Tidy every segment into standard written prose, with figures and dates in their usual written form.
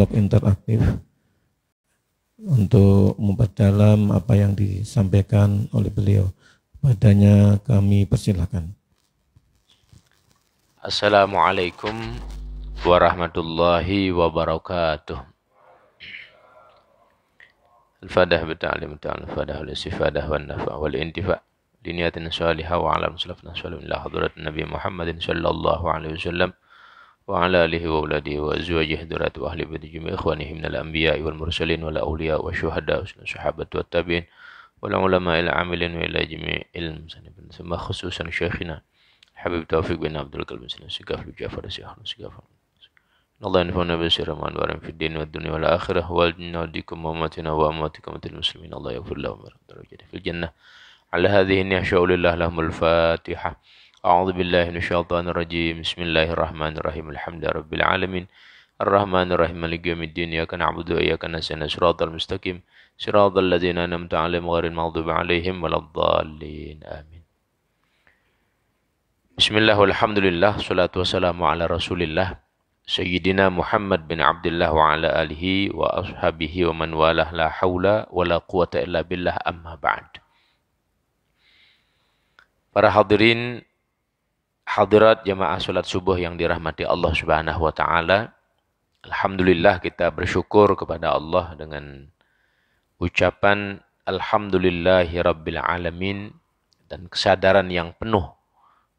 dialog interaktif untuk memperdalam apa yang disampaikan oleh beliau. Padanya kami persilahkan. Assalamualaikum warahmatullahi wabarakatuh. Al-Fadah bita'alim ta'ala fadah al-istifadah wa nafa wal intifa liniyatin salihah wa ala muslafna salam ila hadrat Nabi Muhammadin sallallahu alaihi wasallam wa ala alihi wa uladihi wa azwajihi durat wa ahli baiti jami' ikhwanihi minal anbiya'i wal mursalin wal awliya wa syuhada wa sahabat wa tabi'in wal ulama ila amilin wa ila jami'il musannifin sama khususan syekhina Habib Taufiq bin Abdul Qadir bin Sigaf Jafar Syekh Sigaf Allah yanfa'una bi sirri ma anwarin fid din wad dunya wal akhirah wal jinadikum wa amatina wa amatikum til muslimin Allah yaghfir lahum darajat fil jannah ala hadhihi ni'sha'u lillah lahumul fatihah a'udzu billahi minasyaitonir rajim bismillahirrahmanirrahim alhamdulillahirabbil alamin arrahmanir rahim maliki yaumiddin iyyaka na'budu wa iyyaka nasta'in shiratal mustaqim shiratal ladzina an'amta 'alaihim ghairil maghdubi 'alaihim waladdallin amin. Bismillah walhamdulillah salatu wassalamu ala rasulillah Sayyidina Muhammad bin Abdullah wa ala alihi wa ashabihi wa man walah la hawla wa la quwata illa billah amma ba'd. Para hadirin hadirat jamaah salat subuh yang dirahmati Allah Subhanahu wa taala. Alhamdulillah kita bersyukur kepada Allah dengan ucapan alhamdulillahi rabbil alamin dan kesadaran yang penuh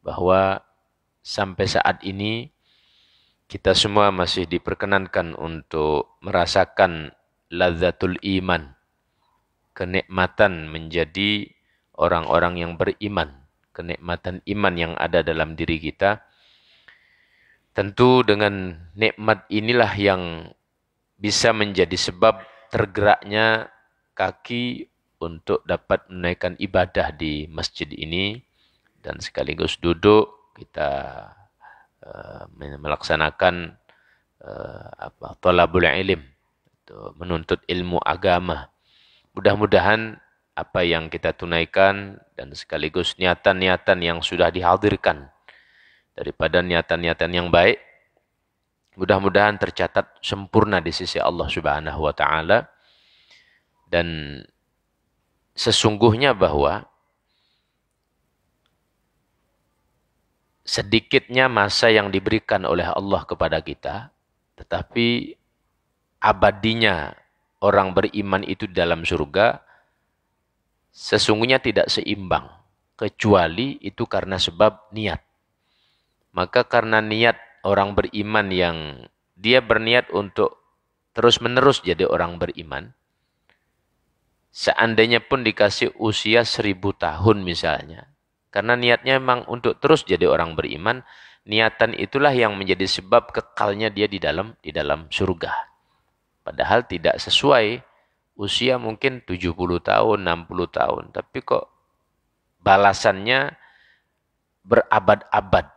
bahwa sampai saat ini kita semua masih diperkenankan untuk merasakan lazzatul iman, kenikmatan menjadi orang-orang yang beriman, kenikmatan iman yang ada dalam diri kita. Tentu dengan nikmat inilah yang bisa menjadi sebab tergeraknya kaki untuk dapat menaikkan ibadah di masjid ini dan sekaligus duduk kita melaksanakan thalabul ilm, menuntut ilmu agama. Mudah-mudahan apa yang kita tunaikan dan sekaligus niatan-niatan yang sudah dihadirkan daripada niatan-niatan yang baik, mudah-mudahan tercatat sempurna di sisi Allah Subhanahu wa taala. Dan sesungguhnya bahwa sedikitnya masa yang diberikan oleh Allah kepada kita, tetapi abadinya orang beriman itu dalam surga sesungguhnya tidak seimbang, kecuali itu karena sebab niat. Maka karena niat orang beriman yang dia berniat untuk terus-menerus jadi orang beriman, seandainya pun dikasih usia 1000 tahun misalnya, karena niatnya memang untuk terus jadi orang beriman, niatan itulah yang menjadi sebab kekalnya dia di dalam surga. Padahal tidak sesuai, usia mungkin 70 tahun, 60 tahun, tapi kok balasannya berabad-abad.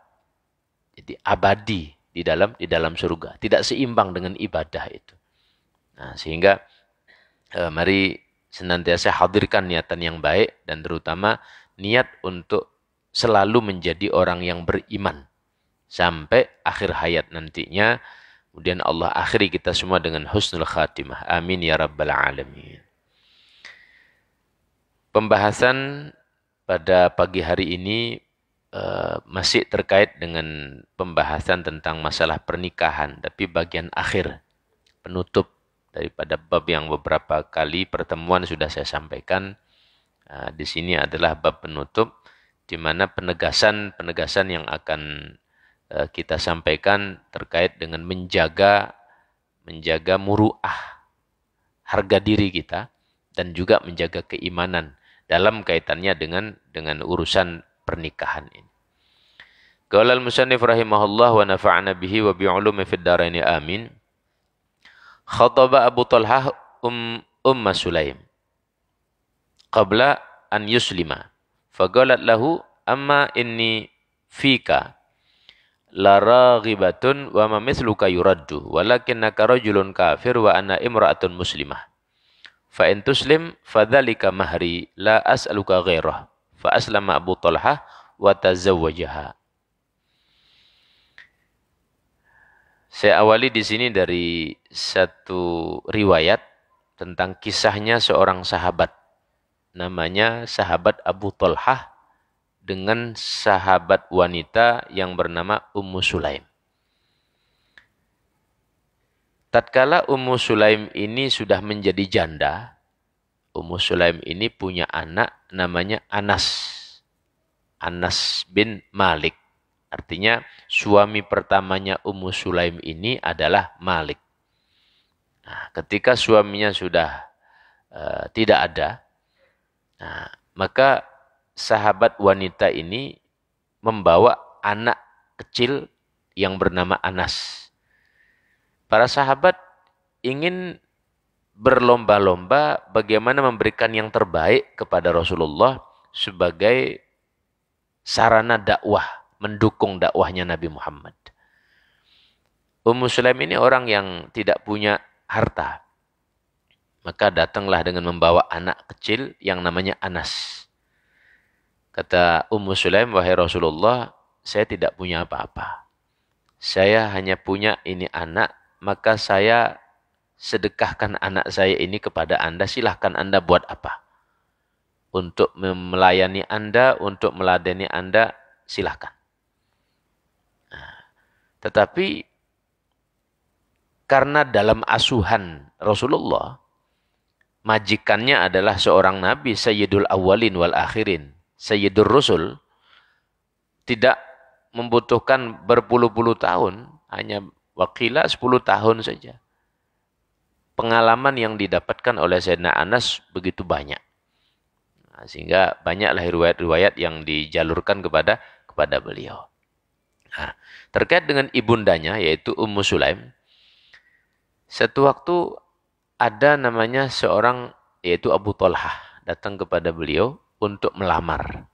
Jadi abadi di dalam surga, tidak seimbang dengan ibadah itu. Nah, sehingga mari senantiasa hadirkan niatan yang baik dan terutama niat untuk selalu menjadi orang yang beriman sampai akhir hayat nantinya. Kemudian Allah akhiri kita semua dengan husnul khatimah. Amin ya rabbal alamin. Pembahasan pada pagi hari ini masih terkait dengan pembahasan tentang masalah pernikahan, tapi bagian akhir penutup daripada bab yang beberapa kali pertemuan sudah saya sampaikan. Di sini adalah bab penutup, di mana penegasan yang akan kita sampaikan terkait dengan menjaga muru'ah, harga diri kita, dan juga menjaga keimanan dalam kaitannya dengan urusan pernikahan ini. Qala al-musannif rahimahullah wa nafa'ana bihi wa bi'ulumi fid dharain amin. Khataba Abu Talhah Umma Sulaim qabla an yuslima faqalat lahu amma inni fika la raghibatun wa ma mithluka yuraddu walakinnaka rajulun kafir wa ana imra'atun muslimah fa in tuslim fadzalika mahri la as'aluka ghairah fa aslama Abu Talhah wa tazawwajaha. Saya awali di sini dari satu riwayat tentang kisahnya seorang sahabat. Namanya sahabat Abu Talhah dengan sahabat wanita yang bernama Ummu Sulaim. Tatkala Ummu Sulaim ini sudah menjadi janda, Ummu Sulaim ini punya anak namanya Anas. Anas bin Malik. Artinya suami pertamanya Ummu Sulaim ini adalah Malik. Nah, ketika suaminya sudah tidak ada, nah, maka sahabat wanita ini membawa anak kecil yang bernama Anas. Para sahabat ingin berlomba-lomba bagaimana memberikan yang terbaik kepada Rasulullah sebagai sarana dakwah, mendukung dakwahnya Nabi Muhammad. Ummu Sulaim ini orang yang tidak punya harta. Maka datanglah dengan membawa anak kecil yang namanya Anas. Kata Ummu Sulaim, wahai Rasulullah, saya tidak punya apa-apa. Saya hanya punya ini anak, maka saya sedekahkan anak saya ini kepada Anda, silahkan Anda buat apa. Untuk melayani Anda, untuk meladeni Anda, silahkan. Tetapi karena dalam asuhan Rasulullah, majikannya adalah seorang nabi, Sayyidul Awwalin wal Akhirin, Sayyidul Rusul, tidak membutuhkan berpuluh-puluh tahun, hanya wakila 10 tahun saja. Pengalaman yang didapatkan oleh Sayyidina Anas begitu banyak. Nah, sehingga banyaklah riwayat-riwayat yang dijalurkan kepada beliau. Nah, terkait dengan ibundanya yaitu Ummu Sulaim, satu waktu ada namanya seorang yaitu Abu Talhah datang kepada beliau untuk melamar.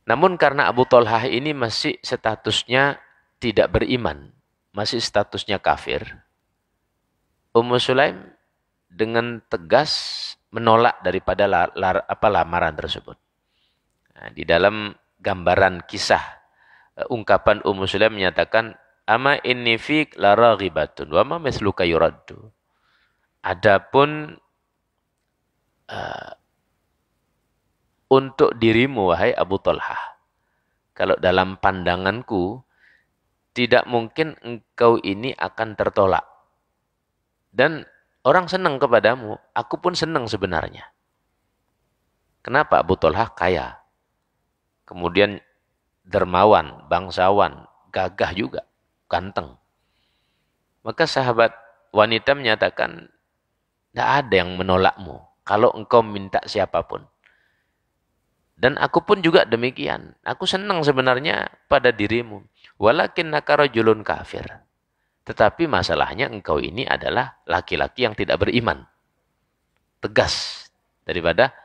Namun karena Abu Talhah ini masih statusnya tidak beriman, masih statusnya kafir, Ummu Sulaim dengan tegas menolak daripada lamaran tersebut. Nah, di dalam gambaran kisah ungkapan Ummu Sulaim menyatakan, ama inni fik la raghibatun wa ma misluka yuraddu. Adapun untuk dirimu wahai Abu Talhah, kalau dalam pandanganku tidak mungkin engkau ini akan tertolak. Dan orang senang kepadamu, aku pun senang sebenarnya. Kenapa? Abu Talhah kaya. Kemudian dermawan, bangsawan, gagah juga, ganteng. Maka sahabat wanita menyatakan, tidak ada yang menolakmu kalau engkau minta siapapun. Dan aku pun juga demikian. Aku senang sebenarnya pada dirimu. Walakinnaka rajulun kafir. Tetapi masalahnya engkau ini adalah laki-laki yang tidak beriman. Tegas daripada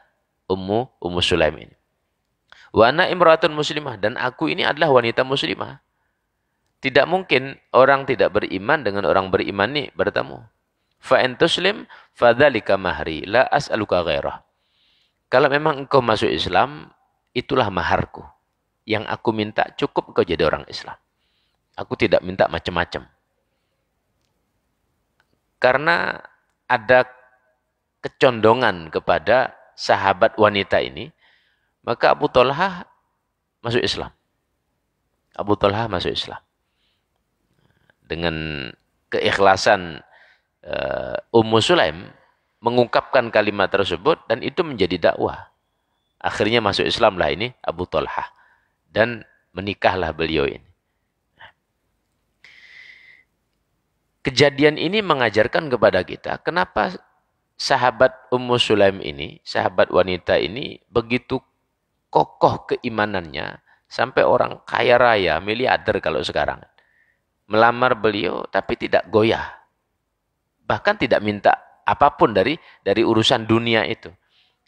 Ummu Sulaim ini. Wa ana imra'atun muslimah, dan aku ini adalah wanita muslimah. Tidak mungkin orang tidak beriman dengan orang beriman ini bertemu. Fa in tuslim fadzalika mahri la as'aluka ghairah. Kalau memang engkau masuk Islam, itulah maharku. Yang aku minta cukup engkau jadi orang Islam. Aku tidak minta macam-macam. Karena ada kecondongan kepada sahabat wanita ini, maka Abu Talhah masuk Islam. Abu Talhah masuk Islam. Dengan keikhlasan Ummu Sulaim mengungkapkan kalimat tersebut dan itu menjadi dakwah. Akhirnya masuk Islam lah ini Abu Talhah dan menikahlah beliau ini. Kejadian ini mengajarkan kepada kita kenapa sahabat Ummu Sulaim ini, sahabat wanita ini begitu kokoh keimanannya sampai orang kaya raya, miliarder kalau sekarang, melamar beliau tapi tidak goyah. Bahkan tidak minta apapun dari urusan dunia itu.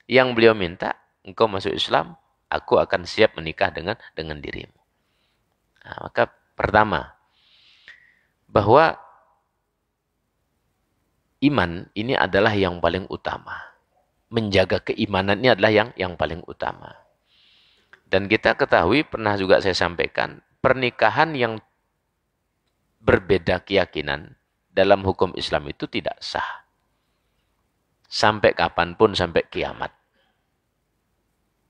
Yang beliau minta, engkau masuk Islam, aku akan siap menikah dengan dirimu. Nah, maka pertama, bahwa iman ini adalah yang paling utama. Menjaga keimanan ini adalah yang paling utama. Dan kita ketahui, pernah juga saya sampaikan, pernikahan yang berbeda keyakinan dalam hukum Islam itu tidak sah. Sampai kapanpun, sampai kiamat.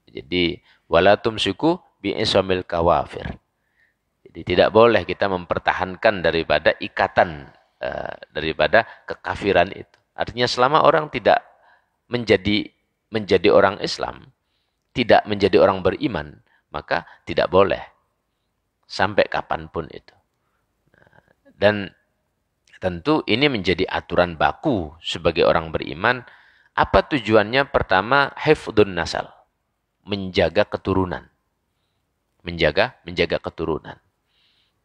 Jadi, wala tumsiku bi'isamil kawafir. Jadi tidak boleh kita mempertahankan daripada ikatan, daripada kekafiran itu. Artinya selama orang tidak menjadi orang Islam, tidak menjadi orang beriman, maka tidak boleh. Sampai kapanpun itu. Dan tentu ini menjadi aturan baku sebagai orang beriman. Apa tujuannya? Pertama, hifdun nasal. Menjaga keturunan. Menjaga keturunan.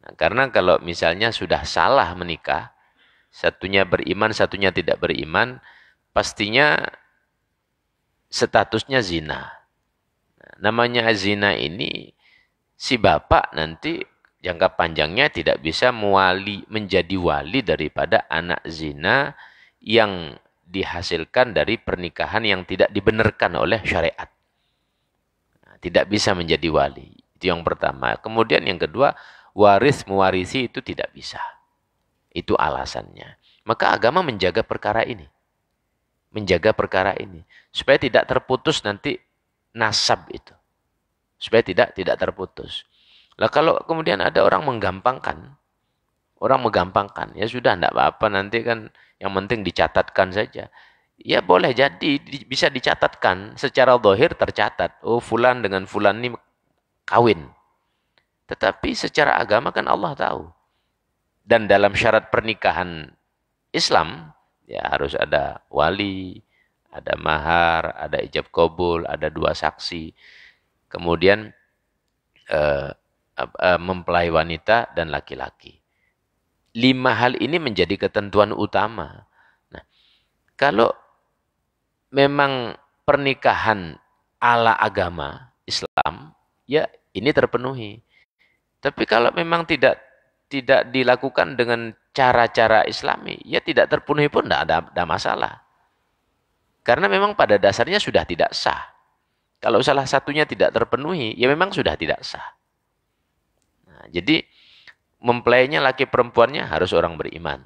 Nah, karena kalau misalnya sudah salah menikah, satunya beriman, satunya tidak beriman, pastinya statusnya zina. Nah, namanya zina ini, si bapak nanti jangka panjangnya tidak bisa menjadi wali daripada anak zina yang dihasilkan dari pernikahan yang tidak dibenarkan oleh syariat. Nah, tidak bisa menjadi wali. Itu yang pertama. Kemudian yang kedua, waris mewarisi itu tidak bisa. Itu alasannya. Maka agama menjaga perkara ini. Menjaga perkara ini. Supaya tidak terputus nanti nasab itu. Supaya tidak terputus. Lah kalau kemudian ada orang menggampangkan, ya sudah enggak apa-apa nanti kan yang penting dicatatkan saja. Ya boleh jadi bisa dicatatkan secara zahir tercatat. Oh fulan dengan fulan ini kawin. Tetapi secara agama kan Allah tahu. Dan dalam syarat pernikahan Islam ya harus ada wali, ada mahar, ada ijab qabul, ada 2 saksi. Kemudian mempelai wanita dan laki-laki. 5 hal ini menjadi ketentuan utama. Nah, kalau memang pernikahan ala agama Islam, ya ini terpenuhi. Tapi kalau memang tidak dilakukan dengan cara-cara Islami, ya tidak terpenuhi pun tidak ada masalah. Karena memang pada dasarnya sudah tidak sah. Kalau salah satunya tidak terpenuhi, ya memang sudah tidak sah. Jadi mempelainya laki perempuannya harus orang beriman.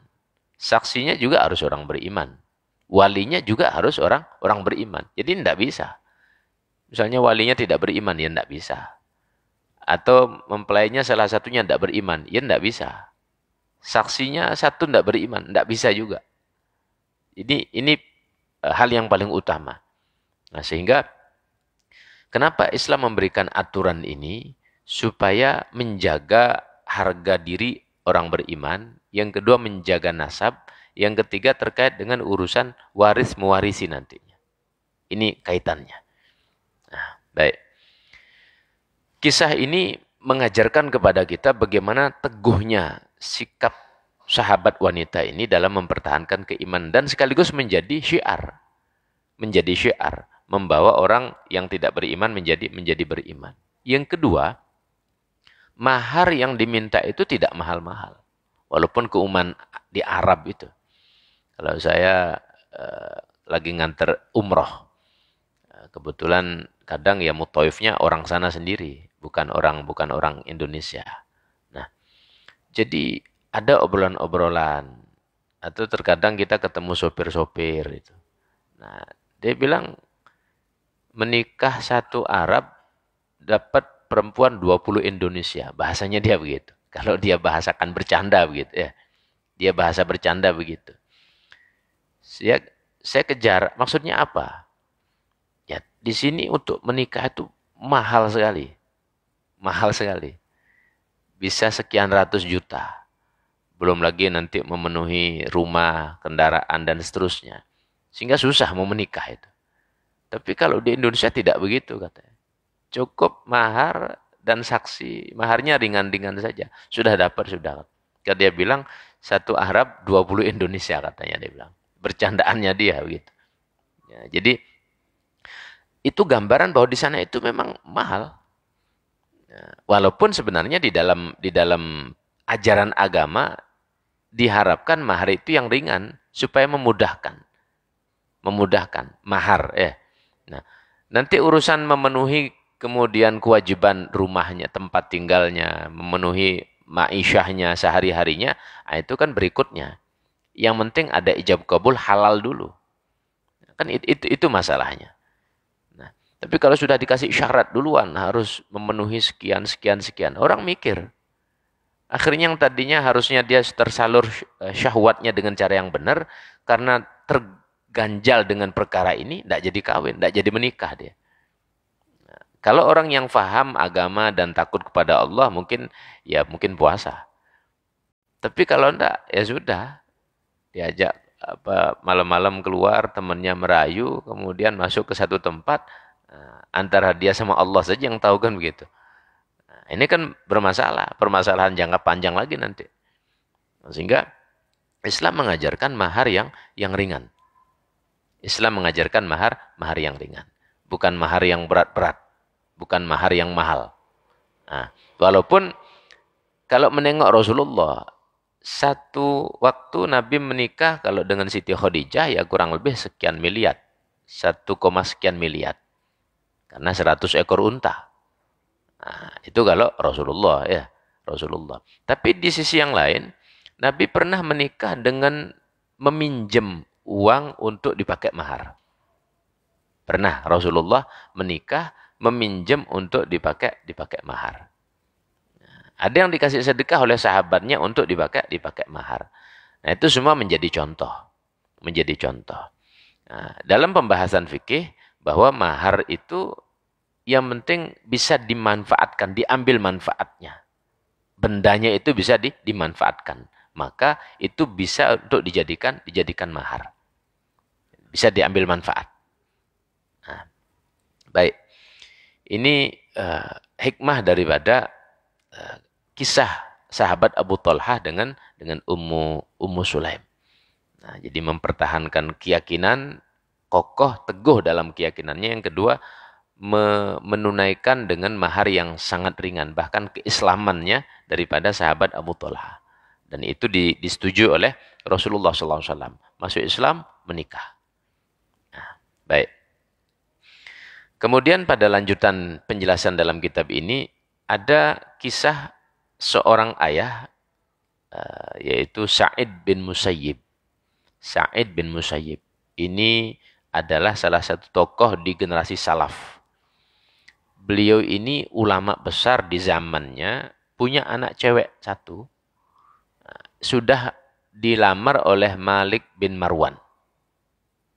Saksinya juga harus orang beriman. Walinya juga harus orang beriman. Jadi tidak bisa. Misalnya walinya tidak beriman, ya tidak bisa. Atau mempelainya salah satunya tidak beriman, ya tidak bisa. Saksinya satu tidak beriman, tidak bisa juga. Ini hal yang paling utama. Nah sehingga kenapa Islam memberikan aturan ini? Supaya menjaga harga diri orang beriman, yang kedua menjaga nasab, yang ketiga terkait dengan urusan waris mewarisi nantinya. Ini kaitannya. Nah, baik. Kisah ini mengajarkan kepada kita bagaimana teguhnya sikap sahabat wanita ini dalam mempertahankan keimanan dan sekaligus menjadi syiar. Menjadi syiar, membawa orang yang tidak beriman menjadi beriman. Yang kedua, mahar yang diminta itu tidak mahal-mahal. Walaupun keumuman di Arab itu. Kalau saya lagi nganter umroh. Kebetulan kadang ya muthaifnya orang sana sendiri. Bukan orang Indonesia. Nah, jadi ada obrolan-obrolan. Atau terkadang kita ketemu sopir-sopir itu. Nah, dia bilang menikah satu Arab dapat perempuan 20 Indonesia. Bahasanya dia begitu. Kalau dia bahasakan bercanda begitu ya. Dia bahasa bercanda begitu. Saya kejar, maksudnya apa? Ya, di sini untuk menikah itu mahal sekali. Mahal sekali. Bisa sekian ratus juta. Belum lagi nanti memenuhi rumah, kendaraan dan seterusnya. Sehingga susah mau menikah itu. Tapi kalau di Indonesia tidak begitu katanya. Cukup mahar dan saksi. Maharnya ringan-ringan saja. Sudah dapat, sudah. Kalau dia bilang, satu Arab 20 Indonesia katanya dia bilang. Bercandaannya dia begitu. Ya, jadi, itu gambaran bahwa di sana itu memang mahal. Ya, walaupun sebenarnya di dalam ajaran agama, diharapkan mahar itu yang ringan. Supaya memudahkan. Memudahkan. Mahar. Nah, nanti urusan memenuhi kemudian kewajiban rumahnya, tempat tinggalnya, memenuhi ma'isyahnya sehari-harinya, nah itu kan berikutnya. Yang penting ada ijab kabul halal dulu. Kan itu masalahnya. Nah, tapi kalau sudah dikasih syarat duluan, harus memenuhi sekian, sekian, sekian. Orang mikir. Akhirnya yang tadinya harusnya dia tersalur syahwatnya dengan cara yang benar, karena terganjal dengan perkara ini, tidak jadi kawin, tidak jadi menikah dia. Kalau orang yang faham agama dan takut kepada Allah, mungkin puasa. Tapi kalau enggak, ya sudah. Diajak malam-malam keluar, temannya merayu, kemudian masuk ke satu tempat, antara dia sama Allah saja yang tahu kan begitu. Nah, ini kan bermasalah, permasalahan jangka panjang lagi nanti. Sehingga Islam mengajarkan mahar yang ringan. Islam mengajarkan mahar yang ringan. Bukan mahar yang berat-berat. Bukan mahar yang mahal. Nah, walaupun kalau menengok Rasulullah, satu waktu Nabi menikah kalau dengan Siti Khadijah ya kurang lebih sekian miliar. 1, sekian miliar. Karena 100 ekor unta. Nah, itu kalau Rasulullah ya. Rasulullah. Tapi di sisi yang lain, Nabi pernah menikah dengan meminjam uang untuk dipakai mahar. Pernah Rasulullah menikah meminjam untuk dipakai mahar. Ada yang dikasih sedekah oleh sahabatnya untuk dipakai mahar. Nah, itu semua menjadi contoh. Menjadi contoh. Nah, dalam pembahasan fikih bahwa mahar itu yang penting bisa dimanfaatkan, diambil manfaatnya. Bendanya itu bisa dimanfaatkan. Maka itu bisa untuk dijadikan mahar. Bisa diambil manfaat. Nah, baik. Ini hikmah daripada kisah sahabat Abu Talhah dengan Ummu Sulaim. Nah, jadi mempertahankan keyakinan, kokoh, teguh dalam keyakinannya. Yang kedua, menunaikan dengan mahar yang sangat ringan. Bahkan keislamannya daripada sahabat Abu Talhah. Dan itu disetujui oleh Rasulullah SAW. Masuk Islam, menikah. Nah, baik. Kemudian pada lanjutan penjelasan dalam kitab ini, ada kisah seorang ayah, yaitu Sa'id bin Musayyib. Sa'id bin Musayyib. Ini adalah salah satu tokoh di generasi salaf. Beliau ini ulama besar di zamannya, punya anak cewek satu, sudah dilamar oleh Malik bin Marwan.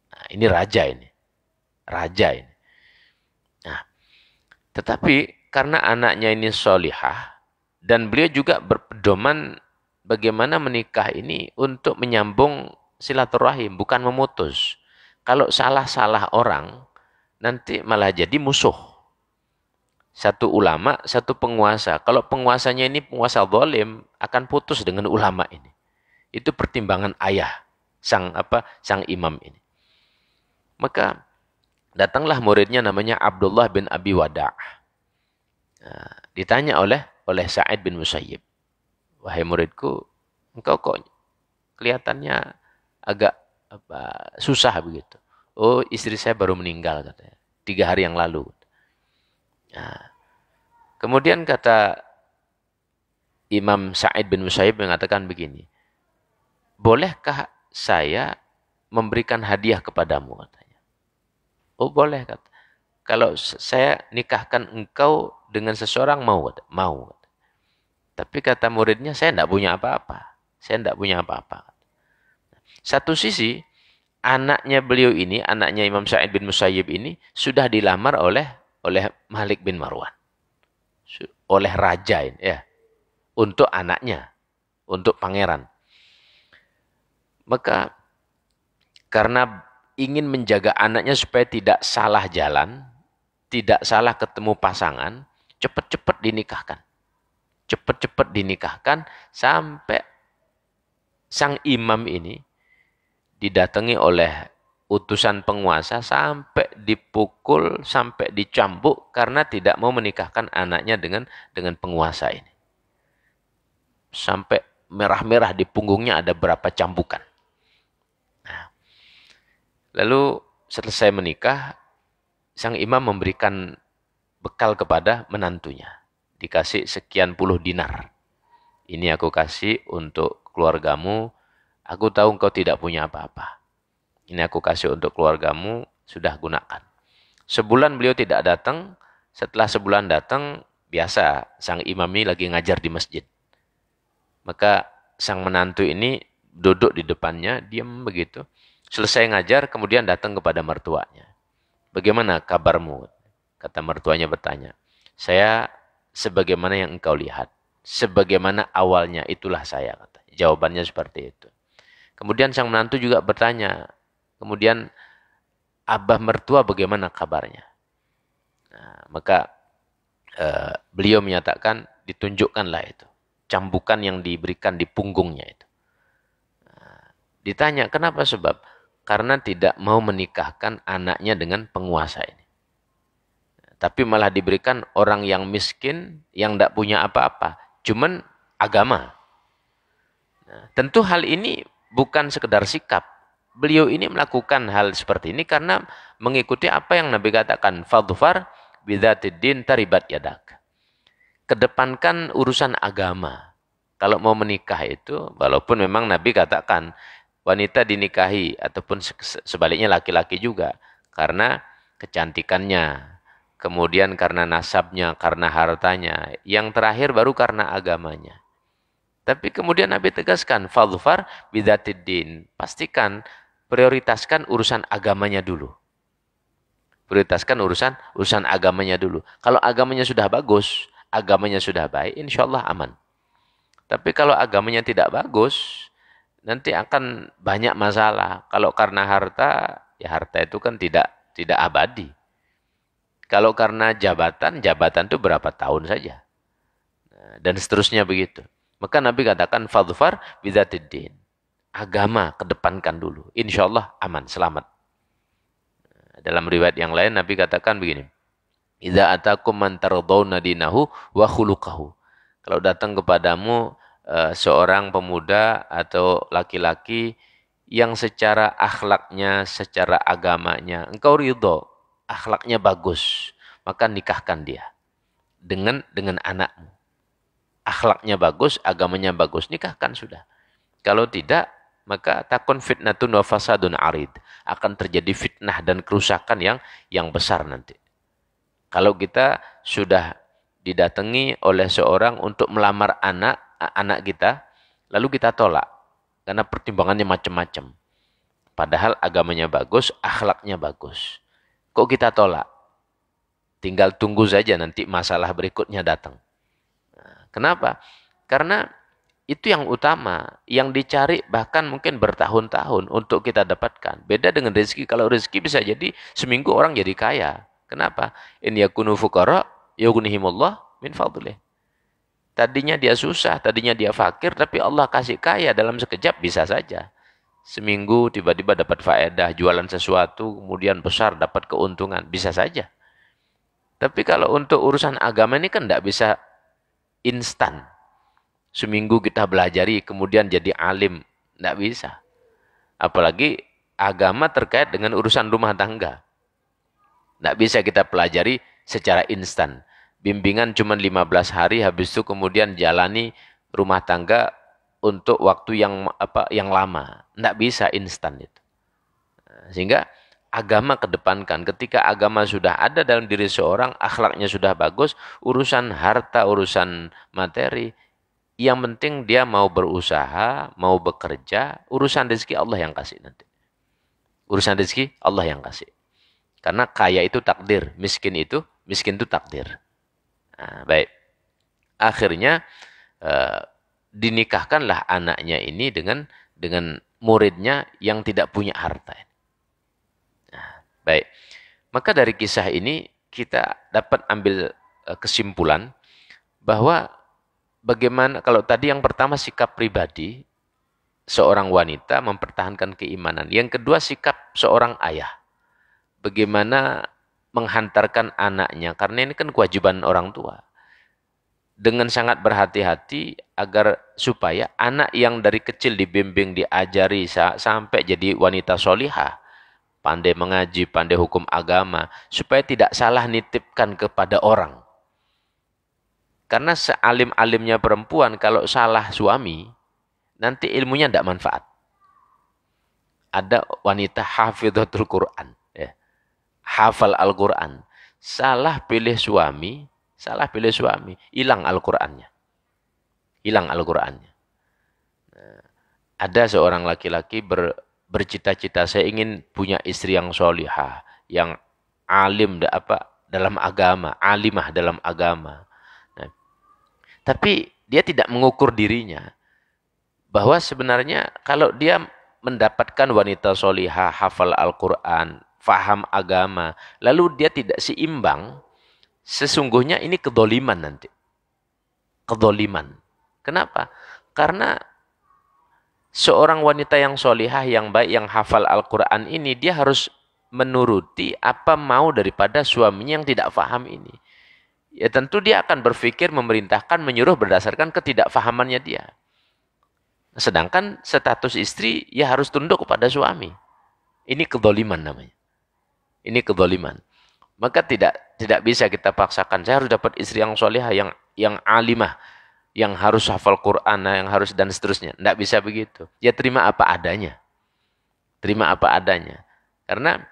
Nah, ini raja ini. Raja ini. Nah, tetapi karena anaknya ini solihah, dan beliau juga berpedoman bagaimana menikah ini untuk menyambung silaturahim, bukan memutus. Kalau salah-salah orang, nanti malah jadi musuh. Satu ulama, satu penguasa. Kalau penguasanya ini penguasa zalim, akan putus dengan ulama ini. Itu pertimbangan ayah, sang imam ini. Maka datanglah muridnya namanya Abdullah bin Abi Wada'. Nah, ditanya oleh Sa'id bin Musayyib, wahai muridku, engkau kok kelihatannya agak susah begitu. Oh, istri saya baru meninggal katanya, 3 hari yang lalu. Nah, kemudian kata Imam Sa'id bin Musayyib mengatakan begini, bolehkah saya memberikan hadiah kepadamu katanya. Oh, boleh kata. Kalau saya nikahkan engkau dengan seseorang mau. Tapi kata muridnya, saya tidak punya apa-apa. Satu sisi, anaknya beliau ini, anaknya Imam Sa'id bin Musayyib ini, sudah dilamar oleh Malik bin Marwan. Oleh raja ini, ya. Untuk anaknya. Untuk pangeran. Maka, karena ingin menjaga anaknya supaya tidak salah jalan, tidak salah ketemu pasangan, cepat-cepat dinikahkan. Cepat-cepat dinikahkan sampai sang imam ini didatangi oleh utusan penguasa, sampai dipukul, sampai dicambuk karena tidak mau menikahkan anaknya dengan penguasa ini. Sampai merah-merah di punggungnya ada berapa cambukan. Nah, lalu selesai menikah, sang imam memberikan bekal kepada menantunya. Dikasih sekian puluh dinar. Ini aku kasih untuk keluargamu. Aku tahu engkau tidak punya apa-apa. Ini aku kasih untuk keluargamu, sudah gunakan. Sebulan beliau tidak datang. Setelah sebulan datang, biasa sang imam ini lagi ngajar di masjid. Maka sang menantu ini duduk di depannya, diam begitu. Selesai ngajar, kemudian datang kepada mertuanya. Bagaimana kabarmu? Kata mertuanya bertanya. Saya sebagaimana yang engkau lihat. Sebagaimana awalnya itulah saya. Kata. Jawabannya seperti itu. Kemudian sang menantu juga bertanya. Kemudian abah mertua bagaimana kabarnya? Nah, maka beliau menyatakan ditunjukkanlah itu. Cambukan yang diberikan di punggungnya itu. Nah, ditanya kenapa sebab? Karena tidak mau menikahkan anaknya dengan penguasa ini. Tapi malah diberikan orang yang miskin, yang tidak punya apa-apa. Cuman agama. Nah, tentu hal ini bukan sekedar sikap. Beliau ini melakukan hal seperti ini karena mengikuti apa yang Nabi katakan. Fadfar bidzatid din taribat yadak. Kedepankan urusan agama. Kalau mau menikah itu, walaupun memang Nabi katakan wanita dinikahi ataupun sebaliknya laki-laki juga karena kecantikannya, kemudian karena nasabnya, karena hartanya, yang terakhir baru karena agamanya. Tapi kemudian Nabi tegaskan fadfar bidzatid din, pastikan prioritaskan urusan agamanya dulu. Prioritaskan urusan agamanya dulu. Kalau agamanya sudah bagus, agamanya sudah baik, insya Allah aman. Tapi kalau agamanya tidak bagus, nanti akan banyak masalah. Kalau karena harta, ya harta itu kan tidak abadi. Kalau karena jabatan itu berapa tahun saja. Dan seterusnya begitu. Maka Nabi katakan, fadfar bidzatid din. Agama kedepankan dulu. Insya Allah aman, selamat. Dalam riwayat yang lain, Nabi katakan begini. Idza atakum man tardawna dinahu wa khuluquhu. Kalau datang kepadamu seorang pemuda atau laki-laki yang secara akhlaknya, secara agamanya, engkau ridho, akhlaknya bagus, maka nikahkan dia dengan anakmu. Akhlaknya bagus, agamanya bagus, nikahkan sudah. Kalau tidak, maka takun fitnatun wa fasadun arid. Akan terjadi fitnah dan kerusakan yang besar nanti. Kalau kita sudah didatangi oleh seorang untuk melamar anak kita, lalu kita tolak. Karena pertimbangannya macam-macam. Padahal agamanya bagus, akhlaknya bagus. Kok kita tolak? Tinggal tunggu saja nanti masalah berikutnya datang. Nah, kenapa? Karena itu yang utama, yang dicari bahkan mungkin bertahun-tahun untuk kita dapatkan. Beda dengan rezeki. Kalau rezeki bisa jadi seminggu orang jadi kaya. Kenapa? In yakunu fuqara yughnihimullah min fadlih. Tadinya dia susah, tadinya dia fakir, tapi Allah kasih kaya dalam sekejap bisa saja. Seminggu tiba-tiba dapat faedah, jualan sesuatu, kemudian besar dapat keuntungan, bisa saja. Tapi kalau untuk urusan agama ini kan tidak bisa instan. Seminggu kita belajari, kemudian jadi alim. Tidak bisa. Apalagi agama terkait dengan urusan rumah tangga. Tidak bisa kita pelajari secara instan. Bimbingan cuma 15 hari, habis itu kemudian jalani rumah tangga untuk waktu yang lama. Tidak bisa instan itu. Sehingga agama kedepankan. Ketika agama sudah ada dalam diri seorang, akhlaknya sudah bagus, urusan harta, urusan materi, yang penting dia mau berusaha, mau bekerja, urusan rezeki Allah yang kasih nanti. Urusan rezeki Allah yang kasih. Karena kaya itu takdir, miskin itu takdir. Nah, baik. Akhirnya dinikahkanlah anaknya ini dengan muridnya yang tidak punya harta. Nah, baik. Maka dari kisah ini kita dapat ambil kesimpulan bahwa bagaimana, kalau tadi yang pertama sikap pribadi seorang wanita mempertahankan keimanan. Yang kedua sikap seorang ayah. Bagaimana menghantarkan anaknya, karena ini kan kewajiban orang tua. Dengan sangat berhati-hati agar supaya anak yang dari kecil dibimbing, diajari sampai jadi wanita solihah, pandai mengaji, pandai hukum agama, supaya tidak salah nitipkan kepada orang. Karena sealim-alimnya perempuan, kalau salah suami, nanti ilmunya tidak manfaat. Ada wanita hafidhatul Quran, ya, hafal Al-Quran. Salah pilih suami, hilang Al-Qurannya. Hilang Al-Qurannya. Nah, ada seorang laki-laki bercita-cita, saya ingin punya istri yang solihah, yang alim dalam agama, alimah dalam agama. Nah, tapi dia tidak mengukur dirinya bahwa sebenarnya kalau dia mendapatkan wanita solihah, hafal Al-Quran, faham agama, lalu dia tidak seimbang, sesungguhnya ini kedoliman nanti. Kedoliman. Kenapa? Karena seorang wanita yang solihah, yang baik, yang hafal Al-Quran ini, dia harus menuruti apa mau daripada suaminya yang tidak faham ini. Ya tentu dia akan berpikir, memerintahkan, menyuruh berdasarkan ketidakfahamannya dia. Sedangkan status istri, ya harus tunduk kepada suami. Ini kedoliman namanya. Ini kedoliman. Maka tidak bisa kita paksakan, saya harus dapat istri yang solihah, yang alimah, yang harus hafal Quran, yang harus dan seterusnya. Tidak bisa begitu. Ya terima apa adanya. Terima apa adanya. Karena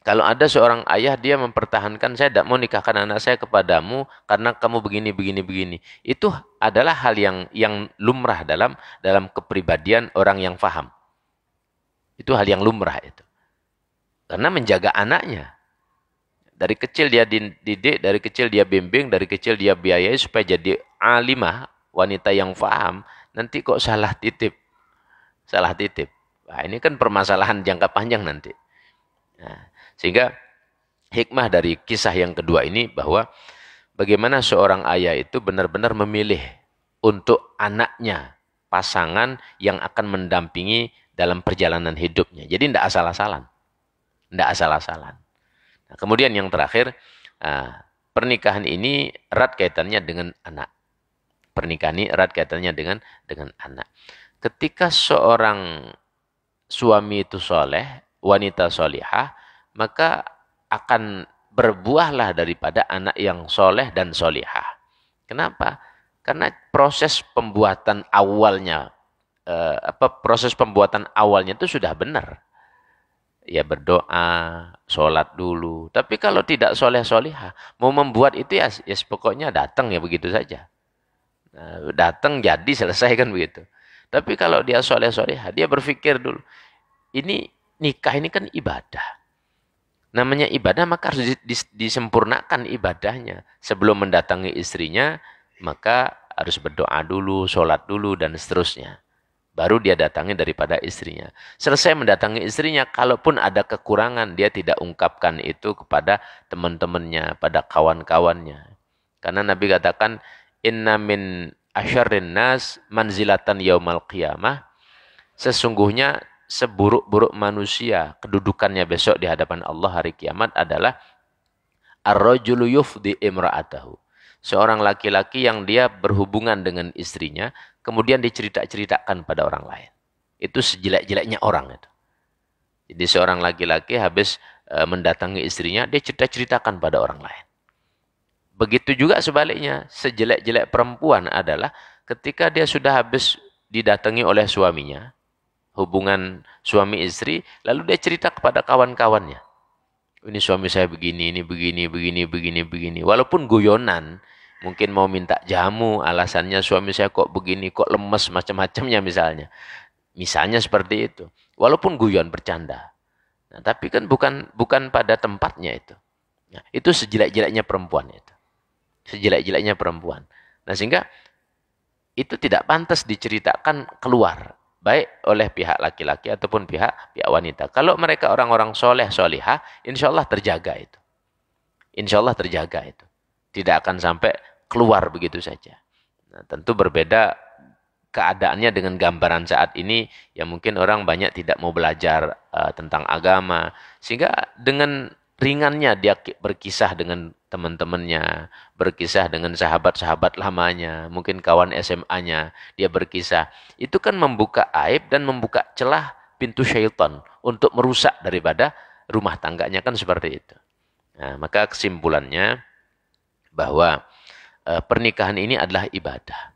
kalau ada seorang ayah, dia mempertahankan, saya tidak mau nikahkan anak saya kepadamu karena kamu begini. Itu adalah hal yang lumrah dalam kepribadian orang yang faham. Itu hal yang lumrah itu. Karena menjaga anaknya. Dari kecil dia didik, dari kecil dia bimbing, dari kecil dia biayai supaya jadi alimah, wanita yang faham. Nanti kok salah titip. Salah titip. Nah, ini kan permasalahan jangka panjang nanti. Nah, sehingga hikmah dari kisah yang kedua ini bahwa bagaimana seorang ayah itu benar-benar memilih untuk anaknya pasangan yang akan mendampingi dalam perjalanan hidupnya. Jadi tidak asal-asalan. Tidak asal-asalan. Nah, kemudian yang terakhir, pernikahan ini erat kaitannya dengan anak. Pernikahan ini erat kaitannya dengan anak. Ketika seorang suami itu soleh, wanita solihah, maka akan berbuahlah daripada anak yang soleh dan solihah. Kenapa? Karena proses pembuatan awalnya, proses pembuatan awalnya itu sudah benar. Ya berdoa, sholat dulu. Tapi kalau tidak soleh-solihah, mau membuat itu ya pokoknya datang ya begitu saja. Nah, datang jadi selesai kan begitu. Tapi kalau dia soleh-solihah, dia berpikir dulu, ini nikah ini kan ibadah. Namanya ibadah maka harus disempurnakan ibadahnya. Sebelum mendatangi istrinya, maka harus berdoa dulu, sholat dulu, dan seterusnya. Baru dia datangi daripada istrinya. Selesai mendatangi istrinya, kalaupun ada kekurangan, dia tidak ungkapkan itu kepada teman-temannya, pada kawan-kawannya. Karena Nabi katakan, inna min asyarrin nas manzilatan yaumal qiyamah. Sesungguhnya seburuk-buruk manusia, kedudukannya besok di hadapan Allah hari kiamat adalah ar-rajulu yufdi imra'atahu. Seorang laki-laki yang dia berhubungan dengan istrinya, kemudian diceritakan pada orang lain. Itu sejelek-jeleknya orang itu. Jadi seorang laki-laki habis mendatangi istrinya, dia ceritakan pada orang lain. Begitu juga sebaliknya, sejelek-jelek perempuan adalah ketika dia sudah habis didatangi oleh suaminya, hubungan suami istri, lalu dia cerita kepada kawan-kawannya. Ini suami saya begini, ini begini. Walaupun guyonan, mungkin mau minta jamu, alasannya suami saya kok begini, kok lemes, macam-macamnya misalnya. Misalnya seperti itu. Walaupun guyon, bercanda. Nah, tapi kan bukan pada tempatnya itu. Nah, itu sejelek-jeleknya perempuan itu. Sejelek-jeleknya perempuan. Nah, sehingga itu tidak pantas diceritakan keluar. Baik oleh pihak laki-laki ataupun pihak wanita. Kalau mereka orang-orang soleh, solihah, insya Allah terjaga itu. Insya Allah terjaga itu. Tidak akan sampai keluar begitu saja. Nah, tentu berbeda keadaannya dengan gambaran saat ini, yang mungkin orang banyak tidak mau belajar tentang agama. Sehingga dengan ringannya dia berkisah dengan teman-temannya, berkisah dengan sahabat-sahabat lamanya, mungkin kawan SMA-nya, dia berkisah. Itu kan membuka aib dan membuka celah pintu syaitan untuk merusak daripada rumah tangganya kan seperti itu. Nah, maka kesimpulannya bahwa pernikahan ini adalah ibadah.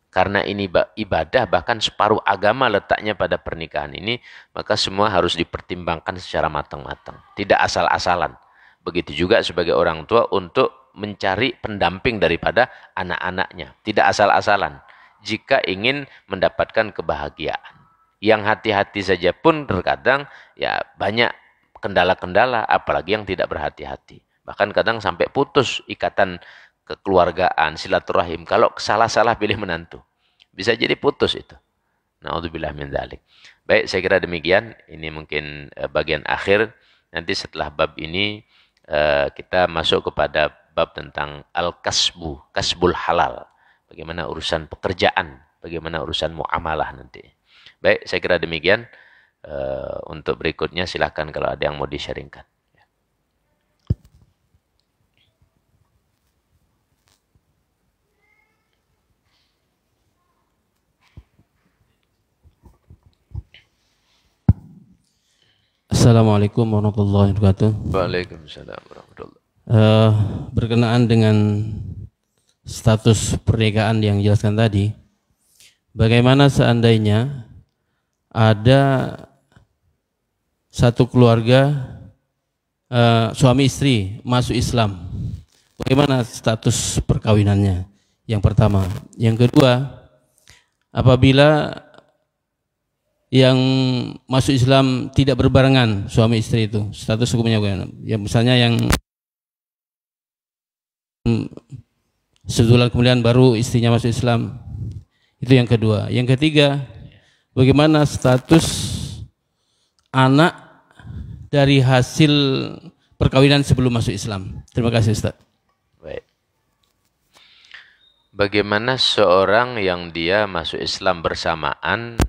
Karena ini ibadah, bahkan separuh agama letaknya pada pernikahan ini, maka semua harus dipertimbangkan secara matang-matang. Tidak asal-asalan. Begitu juga sebagai orang tua untuk mencari pendamping daripada anak-anaknya. Tidak asal-asalan. Jika ingin mendapatkan kebahagiaan. Yang hati-hati saja pun terkadang ya banyak kendala-kendala, apalagi yang tidak berhati-hati. Bahkan kadang sampai putus ikatan kekeluargaan, silaturahim. Kalau salah-salah pilih menantu. Bisa jadi putus itu. Na'udzubillah min dzalik. Baik, saya kira demikian. Ini mungkin bagian akhir. Nanti setelah bab ini kita masuk kepada bab tentang al-kasbu, kasbul halal. Bagaimana urusan pekerjaan, bagaimana urusan muamalah nanti. Baik, saya kira demikian. Untuk berikutnya silahkan kalau ada yang mau di-sharingkan. Assalamualaikum warahmatullahi wabarakatuh. Waalaikumsalam warahmatullahi Berkenaan dengan status pernikahan yang dijelaskan tadi, bagaimana seandainya ada satu keluarga suami istri masuk Islam, bagaimana status perkawinannya? Yang pertama. Yang kedua, apabila yang masuk Islam tidak berbarengan suami istri itu, status hukumnya bagaimana? Ya misalnya yang sebulan kemudian baru istrinya masuk Islam, itu yang kedua. Yang ketiga, bagaimana status anak dari hasil perkawinan sebelum masuk Islam? Terima kasih Ustaz. Baik. Bagaimana seorang yang dia masuk Islam bersamaan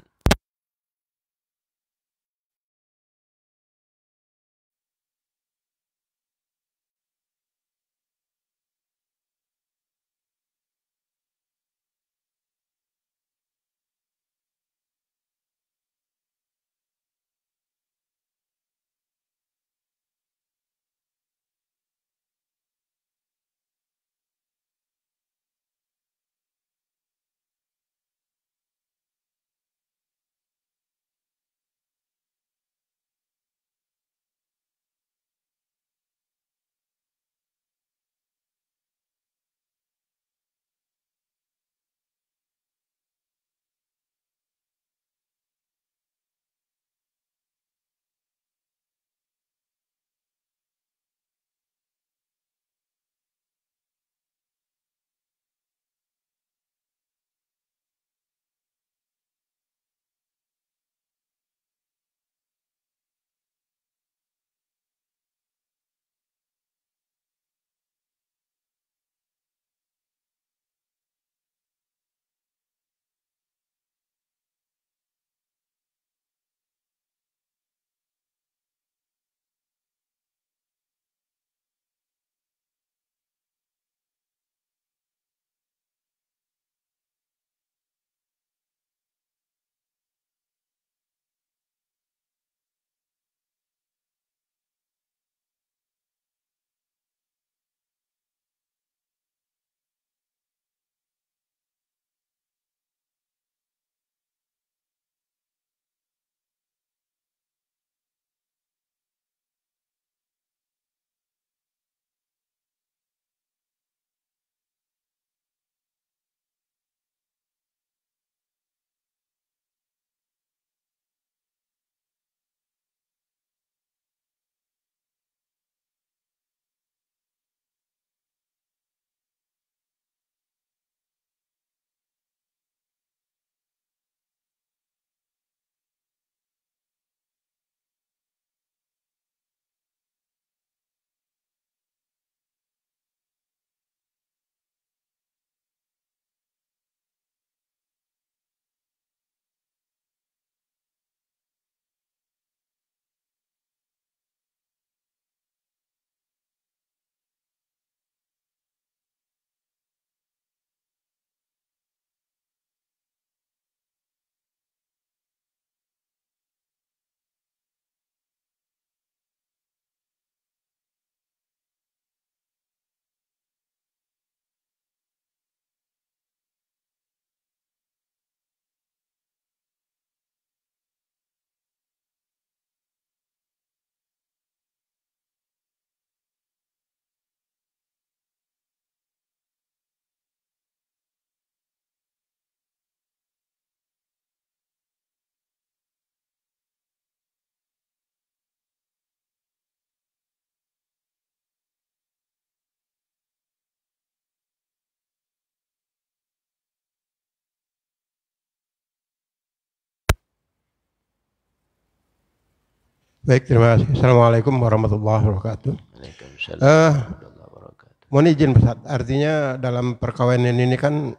Baik, terima kasih. Assalamualaikum warahmatullahi wabarakatuh. Waalaikumsalam warahmatullahi wabarakatuh. Mohon izin Ustaz, artinya dalam perkawinan ini kan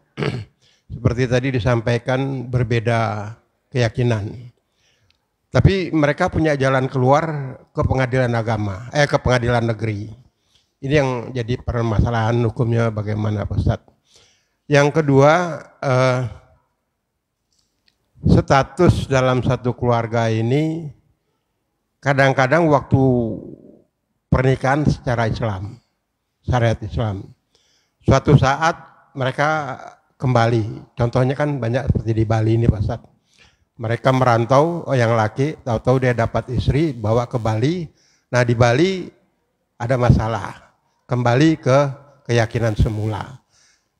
seperti tadi disampaikan berbeda keyakinan. Tapi mereka punya jalan keluar ke pengadilan agama, ke pengadilan negeri. Ini yang jadi permasalahan hukumnya bagaimana Pak Ustaz. Yang kedua, status dalam satu keluarga ini kadang-kadang waktu pernikahan secara Islam, syariat Islam. Suatu saat mereka kembali, contohnya kan banyak seperti di Bali ini Pak Ustaz. Mereka merantau, yang laki tahu-tahu dia dapat istri, bawa ke Bali. Nah di Bali ada masalah, kembali ke keyakinan semula.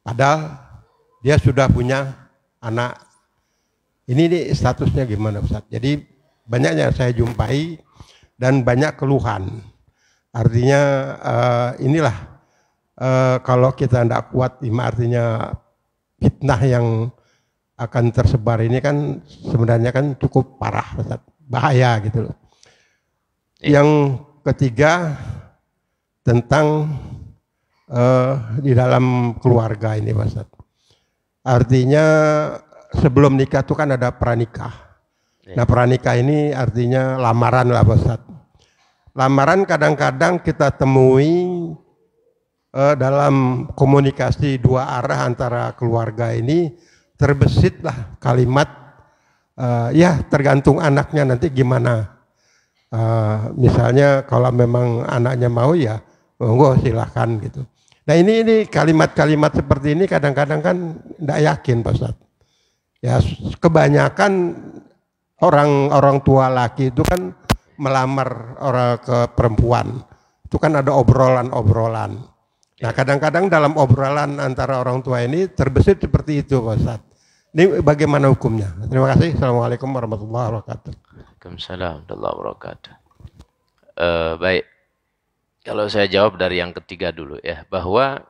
Padahal dia sudah punya anak. Ini statusnya gimana Ustaz? Jadi banyak yang saya jumpai dan banyak keluhan. Artinya inilah kalau kita tidak kuat, artinya fitnah yang akan tersebar ini kan sebenarnya kan cukup parah, Ustaz. Bahaya gitu loh. Yang ketiga tentang di dalam keluarga ini Pak Ustaz. Artinya sebelum nikah itu kan ada pranikah. Nah pranikah ini artinya lamaran lah Pak Ustaz. Lamaran kadang-kadang kita temui dalam komunikasi dua arah antara keluarga ini terbesitlah kalimat ya tergantung anaknya nanti gimana. Misalnya kalau memang anaknya mau ya monggo silahkan gitu. Nah ini kalimat-kalimat seperti ini kadang-kadang kan tidak yakin Pak Ustaz. Ya kebanyakan orang tua laki itu kan melamar orang ke perempuan. Itu kan ada obrolan-obrolan. Nah kadang-kadang dalam obrolan antara orang tua ini terbesit seperti itu Pak Ustaz. Ini bagaimana hukumnya? Terima kasih. Assalamualaikum warahmatullahi wabarakatuh. Waalaikumsalam warahmatullahi wabarakatuh. Baik, kalau saya jawab dari yang ketiga dulu ya, bahwa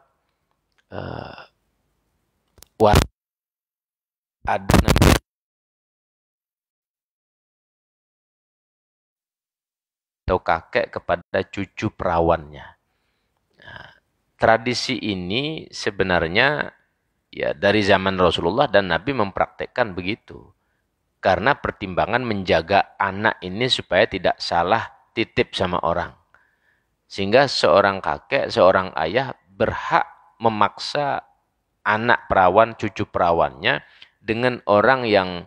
ada namanya atau kakek kepada cucu perawannya. Nah, tradisi ini sebenarnya ya dari zaman Rasulullah dan Nabi mempraktekkan begitu. Karena pertimbangan menjaga anak ini supaya tidak salah titip sama orang. Sehingga seorang kakek, seorang ayah berhak memaksa anak perawan, cucu perawannya dengan orang yang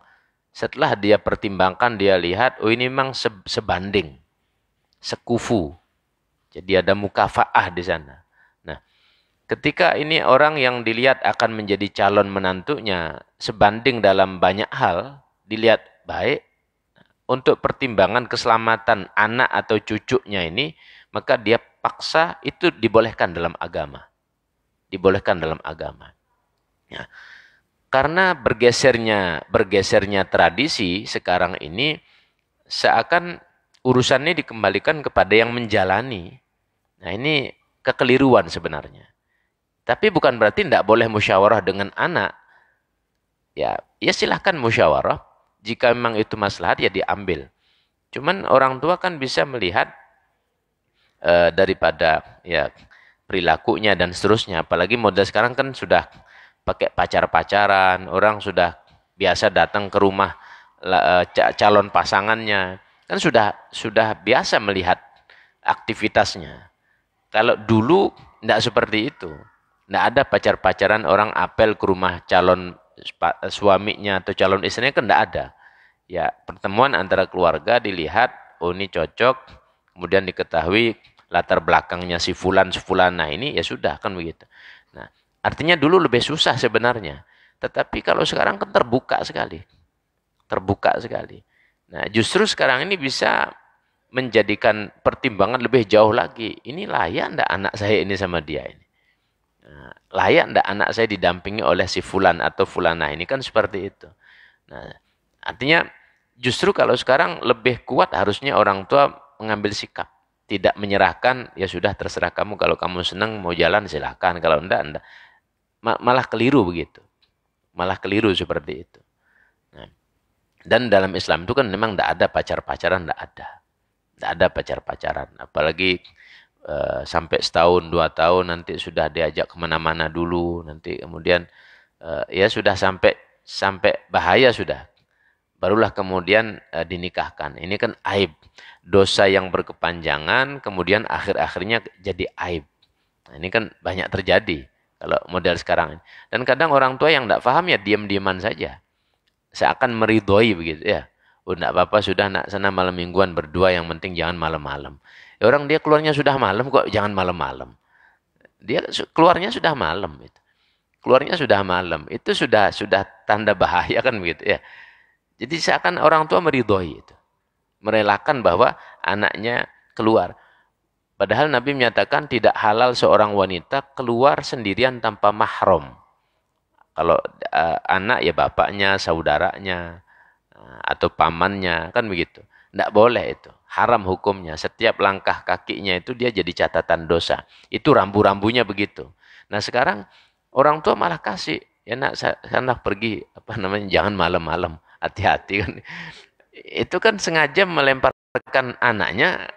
setelah dia pertimbangkan, dia lihat, oh ini memang sebanding, sekufu. Jadi ada mukafaah di sana. Nah, ketika ini orang yang dilihat akan menjadi calon menantunya sebanding dalam banyak hal, dilihat baik, untuk pertimbangan keselamatan anak atau cucunya ini, maka dia paksa, itu dibolehkan dalam agama. Dibolehkan dalam agama. Ya. Karena bergesernya tradisi sekarang ini, seakan urusannya dikembalikan kepada yang menjalani. Nah ini kekeliruan sebenarnya. Tapi bukan berarti tidak boleh musyawarah dengan anak. Ya silahkan musyawarah. Jika memang itu maslahat ya diambil. Cuman orang tua kan bisa melihat daripada ya perilakunya dan seterusnya. Apalagi model sekarang kan sudah pakai pacar-pacaran. Orang sudah biasa datang ke rumah calon pasangannya. Kan sudah biasa melihat aktivitasnya. Kalau dulu tidak seperti itu. Tidak ada pacar-pacaran orang apel ke rumah calon suaminya atau calon istrinya kan tidak ada. Ya, pertemuan antara keluarga dilihat, oh ini cocok, kemudian diketahui latar belakangnya si fulan nah ini ya sudah kan begitu. Nah, artinya dulu lebih susah sebenarnya. Tetapi kalau sekarang kan terbuka sekali. Terbuka sekali. Nah, justru sekarang ini bisa menjadikan pertimbangan lebih jauh lagi. Ini layak enggak anak saya ini sama dia ini? Nah, layak enggak anak saya didampingi oleh si fulan atau fulana ini, kan seperti itu. Nah, artinya justru kalau sekarang lebih kuat harusnya orang tua mengambil sikap. Tidak menyerahkan, ya sudah terserah kamu, kalau kamu senang mau jalan silahkan, kalau enggak. Malah keliru begitu. Malah keliru seperti itu. Nah, dan dalam Islam itu kan memang enggak ada pacar-pacaran, enggak ada. Tidak ada pacar-pacaran. Apalagi sampai setahun, 2 tahun nanti sudah diajak kemana-mana dulu. Nanti kemudian ya sudah sampai bahaya sudah. Barulah kemudian dinikahkan. Ini kan aib. Dosa yang berkepanjangan, kemudian akhir-akhirnya jadi aib. Nah, ini kan banyak terjadi kalau model sekarang ini. Dan kadang orang tua yang tidak paham ya diam-diaman saja. Seakan meridhoi begitu ya. Oh, tidak apa-apa sudah nak sana malam mingguan berdua, yang penting jangan malam-malam. Ya, orang dia keluarnya sudah malam kok jangan malam-malam. Dia keluarnya sudah malam itu. Keluarnya sudah malam. Itu sudah tanda bahaya kan begitu ya. Jadi seakan orang tua meridhoi itu. Merelakan bahwa anaknya keluar. Padahal Nabi menyatakan tidak halal seorang wanita keluar sendirian tanpa mahram. Kalau anak ya bapaknya, saudaranya, atau pamannya, kan begitu. Tidak boleh itu. Haram hukumnya. Setiap langkah kakinya itu dia jadi catatan dosa. Itu rambu-rambunya begitu. Nah sekarang orang tua malah kasih. Ya nak, sana pergi, jangan malam-malam. Hati-hati kan. Itu kan sengaja melemparkan anaknya.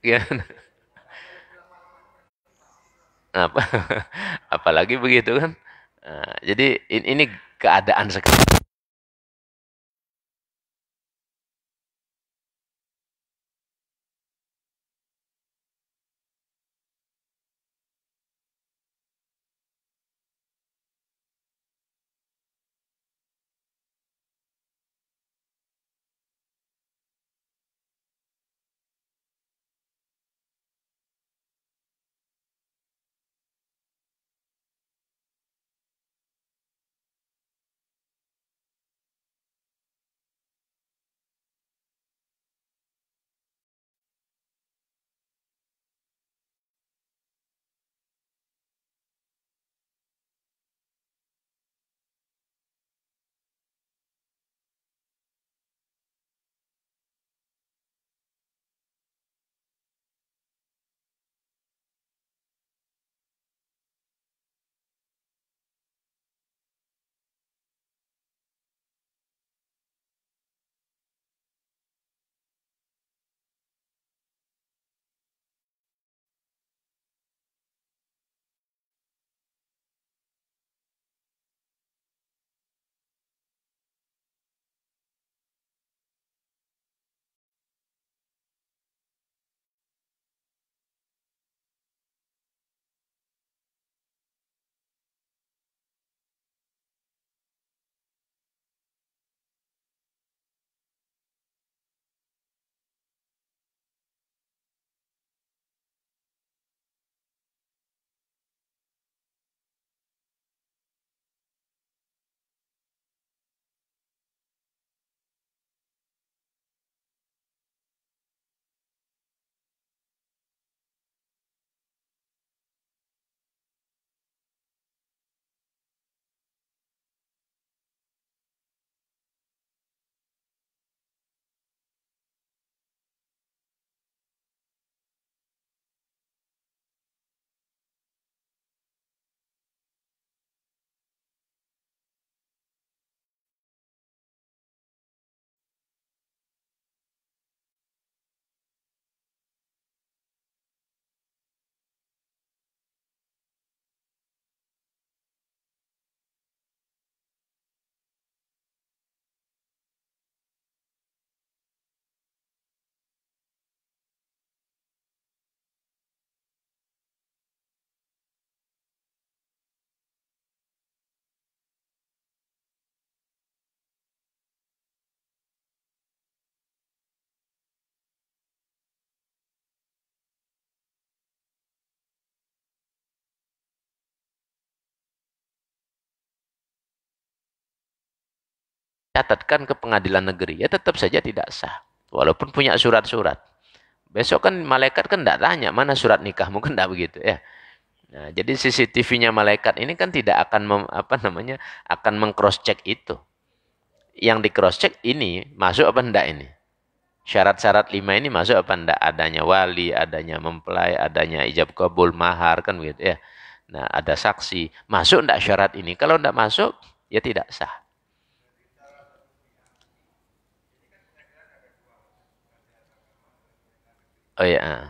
Ya. Apalagi begitu kan. Nah, jadi ini keadaan sekarang. Catatkan ke pengadilan negeri, ya tetap saja tidak sah. Walaupun punya surat-surat. Besok kan malaikat kan tidak tanya mana surat nikahmu, kan tidak begitu ya. Nah, jadi CCTV-nya malaikat ini kan tidak akan akan meng-cross check itu. Yang di cross check ini masuk apa enggak ini? Syarat-syarat 5 ini masuk apa enggak? Adanya wali, adanya mempelai, adanya ijab kabul, mahar, kan begitu ya. Nah, ada saksi. Masuk enggak syarat ini? Kalau enggak masuk, ya tidak sah. Oh ya.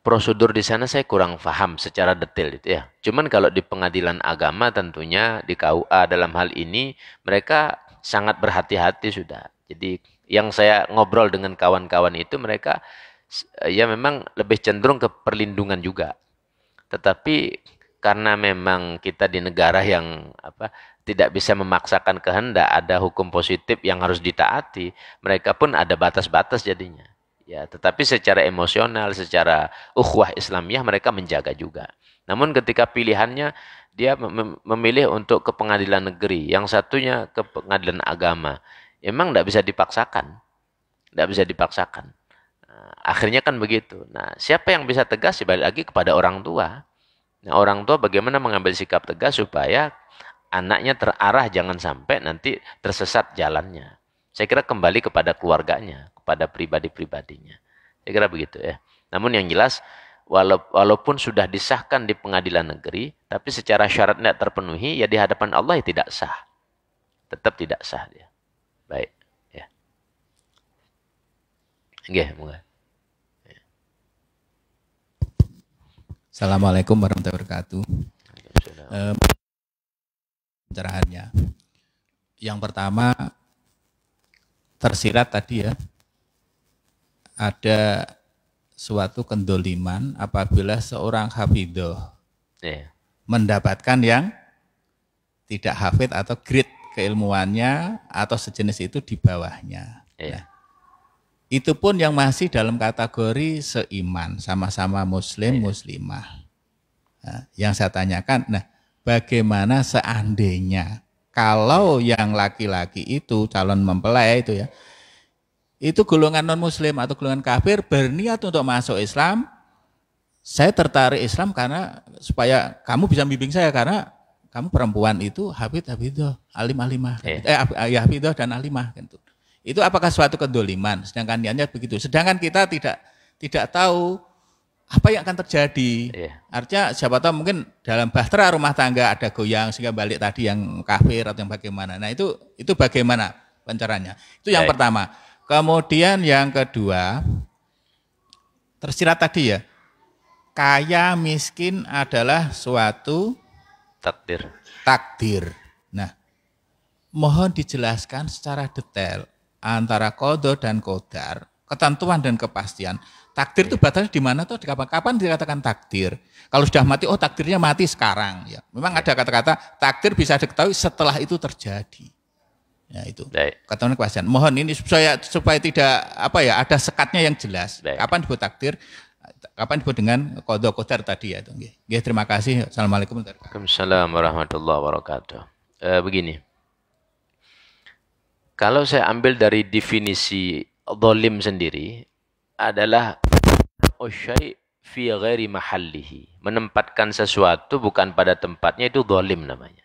Prosedur di sana saya kurang paham secara detail itu ya. Cuman kalau di pengadilan agama tentunya di KUA dalam hal ini mereka sangat berhati-hati sudah. Jadi yang saya ngobrol dengan kawan-kawan itu mereka ya memang lebih cenderung ke perlindungan juga. Tetapi karena memang kita di negara yang tidak bisa memaksakan kehendak, ada hukum positif yang harus ditaati, mereka pun ada batas-batas jadinya. Ya, tetapi secara emosional, secara ukhuwah Islamiyah mereka menjaga juga. Namun ketika pilihannya dia memilih untuk ke pengadilan negeri, yang satunya ke pengadilan agama, emang tidak bisa dipaksakan, tidak bisa dipaksakan. Nah, akhirnya kan begitu. Nah, siapa yang bisa tegas? Balik lagi kepada orang tua. Nah, orang tua bagaimana mengambil sikap tegas supaya anaknya terarah, jangan sampai nanti tersesat jalannya. Saya kira kembali kepada keluarganya, kepada pribadi-pribadinya. Saya kira begitu ya. Namun yang jelas, walaupun sudah disahkan di pengadilan negeri, tapi secara syarat tidak terpenuhi, ya di hadapan Allah ya tidak sah. Tetap tidak sah dia. Baik. Ya. Nggih, moga. Assalamualaikum warahmatullahi wabarakatuh. Pencerahannya. Yang pertama, tersirat tadi ya, ada suatu kendoliman apabila seorang hafidhoh mendapatkan yang tidak hafid atau grade keilmuannya atau sejenis itu di bawahnya. Nah, itu pun yang masih dalam kategori seiman, sama-sama muslim, muslimah. Nah, yang saya tanyakan, nah bagaimana seandainya kalau yang laki-laki itu calon mempelai itu ya, itu golongan non-muslim atau golongan kafir berniat untuk masuk Islam, saya tertarik Islam karena supaya kamu bisa bimbing saya karena kamu perempuan itu hafidhoh, alim-alimah, hafidhoh dan alimah gitu. Itu apakah suatu kedoliman? Sedangkan niatnya begitu. Sedangkan kita tidak tahu apa yang akan terjadi. Artinya siapa tahu mungkin dalam bahtera rumah tangga ada goyang sehingga balik tadi yang kafir atau yang bagaimana. Nah itu bagaimana pencerahannya? Itu yang pertama. Kemudian yang kedua, tersirat tadi ya, kaya miskin adalah suatu takdir. Nah, mohon dijelaskan secara detail antara qadha dan qadar, ketentuan dan kepastian. Takdir itu batasnya di mana tuh? Kapan dikatakan takdir? Kalau sudah mati, oh takdirnya mati sekarang. Ya, memang ada kata-kata takdir bisa diketahui setelah itu terjadi. Ya itu. Ketentuan kepastian. Mohon ini supaya tidak ada sekatnya yang jelas. Kapan disebut takdir? Kapan disebut dengan qadha qadar tadi ya? Terima kasih. Assalamualaikum warahmatullahi wabarakatuh. Begini. Kalau saya ambil dari definisi zalim sendiri adalah usyai fi ghairi mahallihi, menempatkan sesuatu bukan pada tempatnya, itu zalim namanya.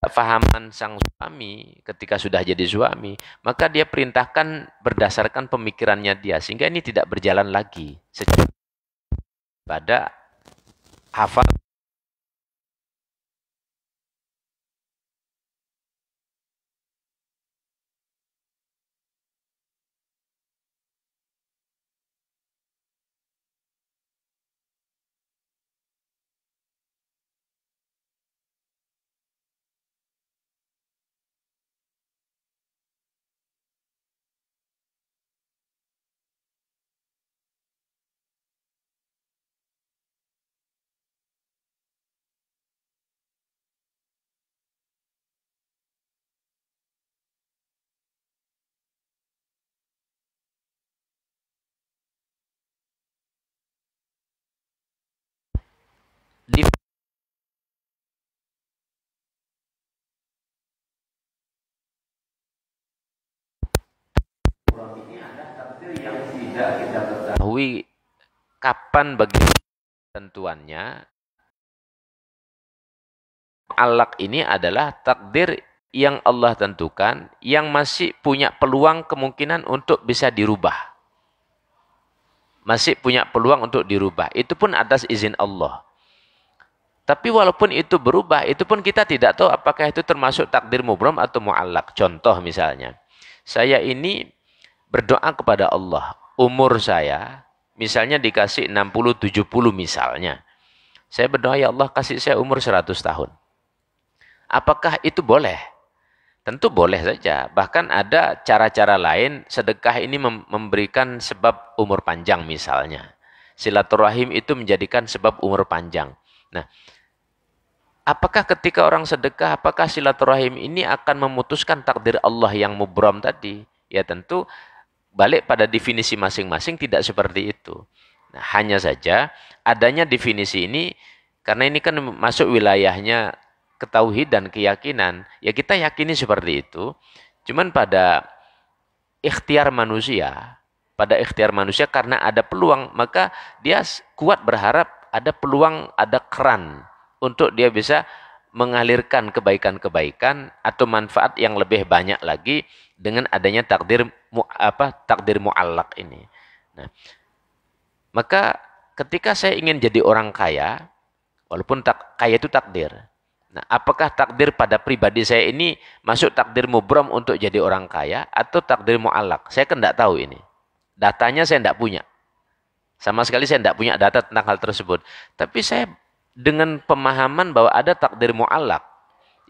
Fahaman sang suami ketika sudah jadi suami, maka dia perintahkan berdasarkan pemikirannya dia, sehingga ini tidak berjalan lagi secara pada hafal. Yang tidak kita ketahui kapan bagi tentuannya. Mu'allaq ini adalah takdir yang Allah tentukan, yang masih punya peluang kemungkinan untuk bisa dirubah. Masih punya peluang untuk dirubah. Itu pun atas izin Allah. Tapi walaupun itu berubah, itu pun kita tidak tahu apakah itu termasuk takdir mubram atau mu'allaq. Contoh misalnya, saya ini berdoa kepada Allah. Umur saya, misalnya dikasih 60-70 misalnya. Saya berdoa, ya Allah kasih saya umur 100 tahun. Apakah itu boleh? Tentu boleh saja. Bahkan ada cara-cara lain, sedekah ini memberikan sebab umur panjang misalnya. Silaturahim itu menjadikan sebab umur panjang. Nah, apakah ketika orang sedekah, apakah silaturahim ini akan memutuskan takdir Allah yang mubram tadi? Ya tentu balik pada definisi masing-masing tidak seperti itu. Nah, hanya saja adanya definisi ini, karena ini kan masuk wilayahnya ketauhid dan keyakinan, ya kita yakini seperti itu. Cuman pada ikhtiar manusia karena ada peluang, maka dia kuat berharap ada peluang, ada keran untuk dia bisa mengalirkan kebaikan-kebaikan atau manfaat yang lebih banyak lagi dengan adanya takdir mu'allaq ini. Nah, maka ketika saya ingin jadi orang kaya, walaupun kaya itu takdir. Nah, apakah takdir pada pribadi saya ini masuk takdir mubram untuk jadi orang kaya atau takdir mu'allaq? Saya kan tidak tahu ini. Datanya saya tidak punya. Sama sekali saya tidak punya data tentang hal tersebut. Tapi saya dengan pemahaman bahwa ada takdir mu'allaq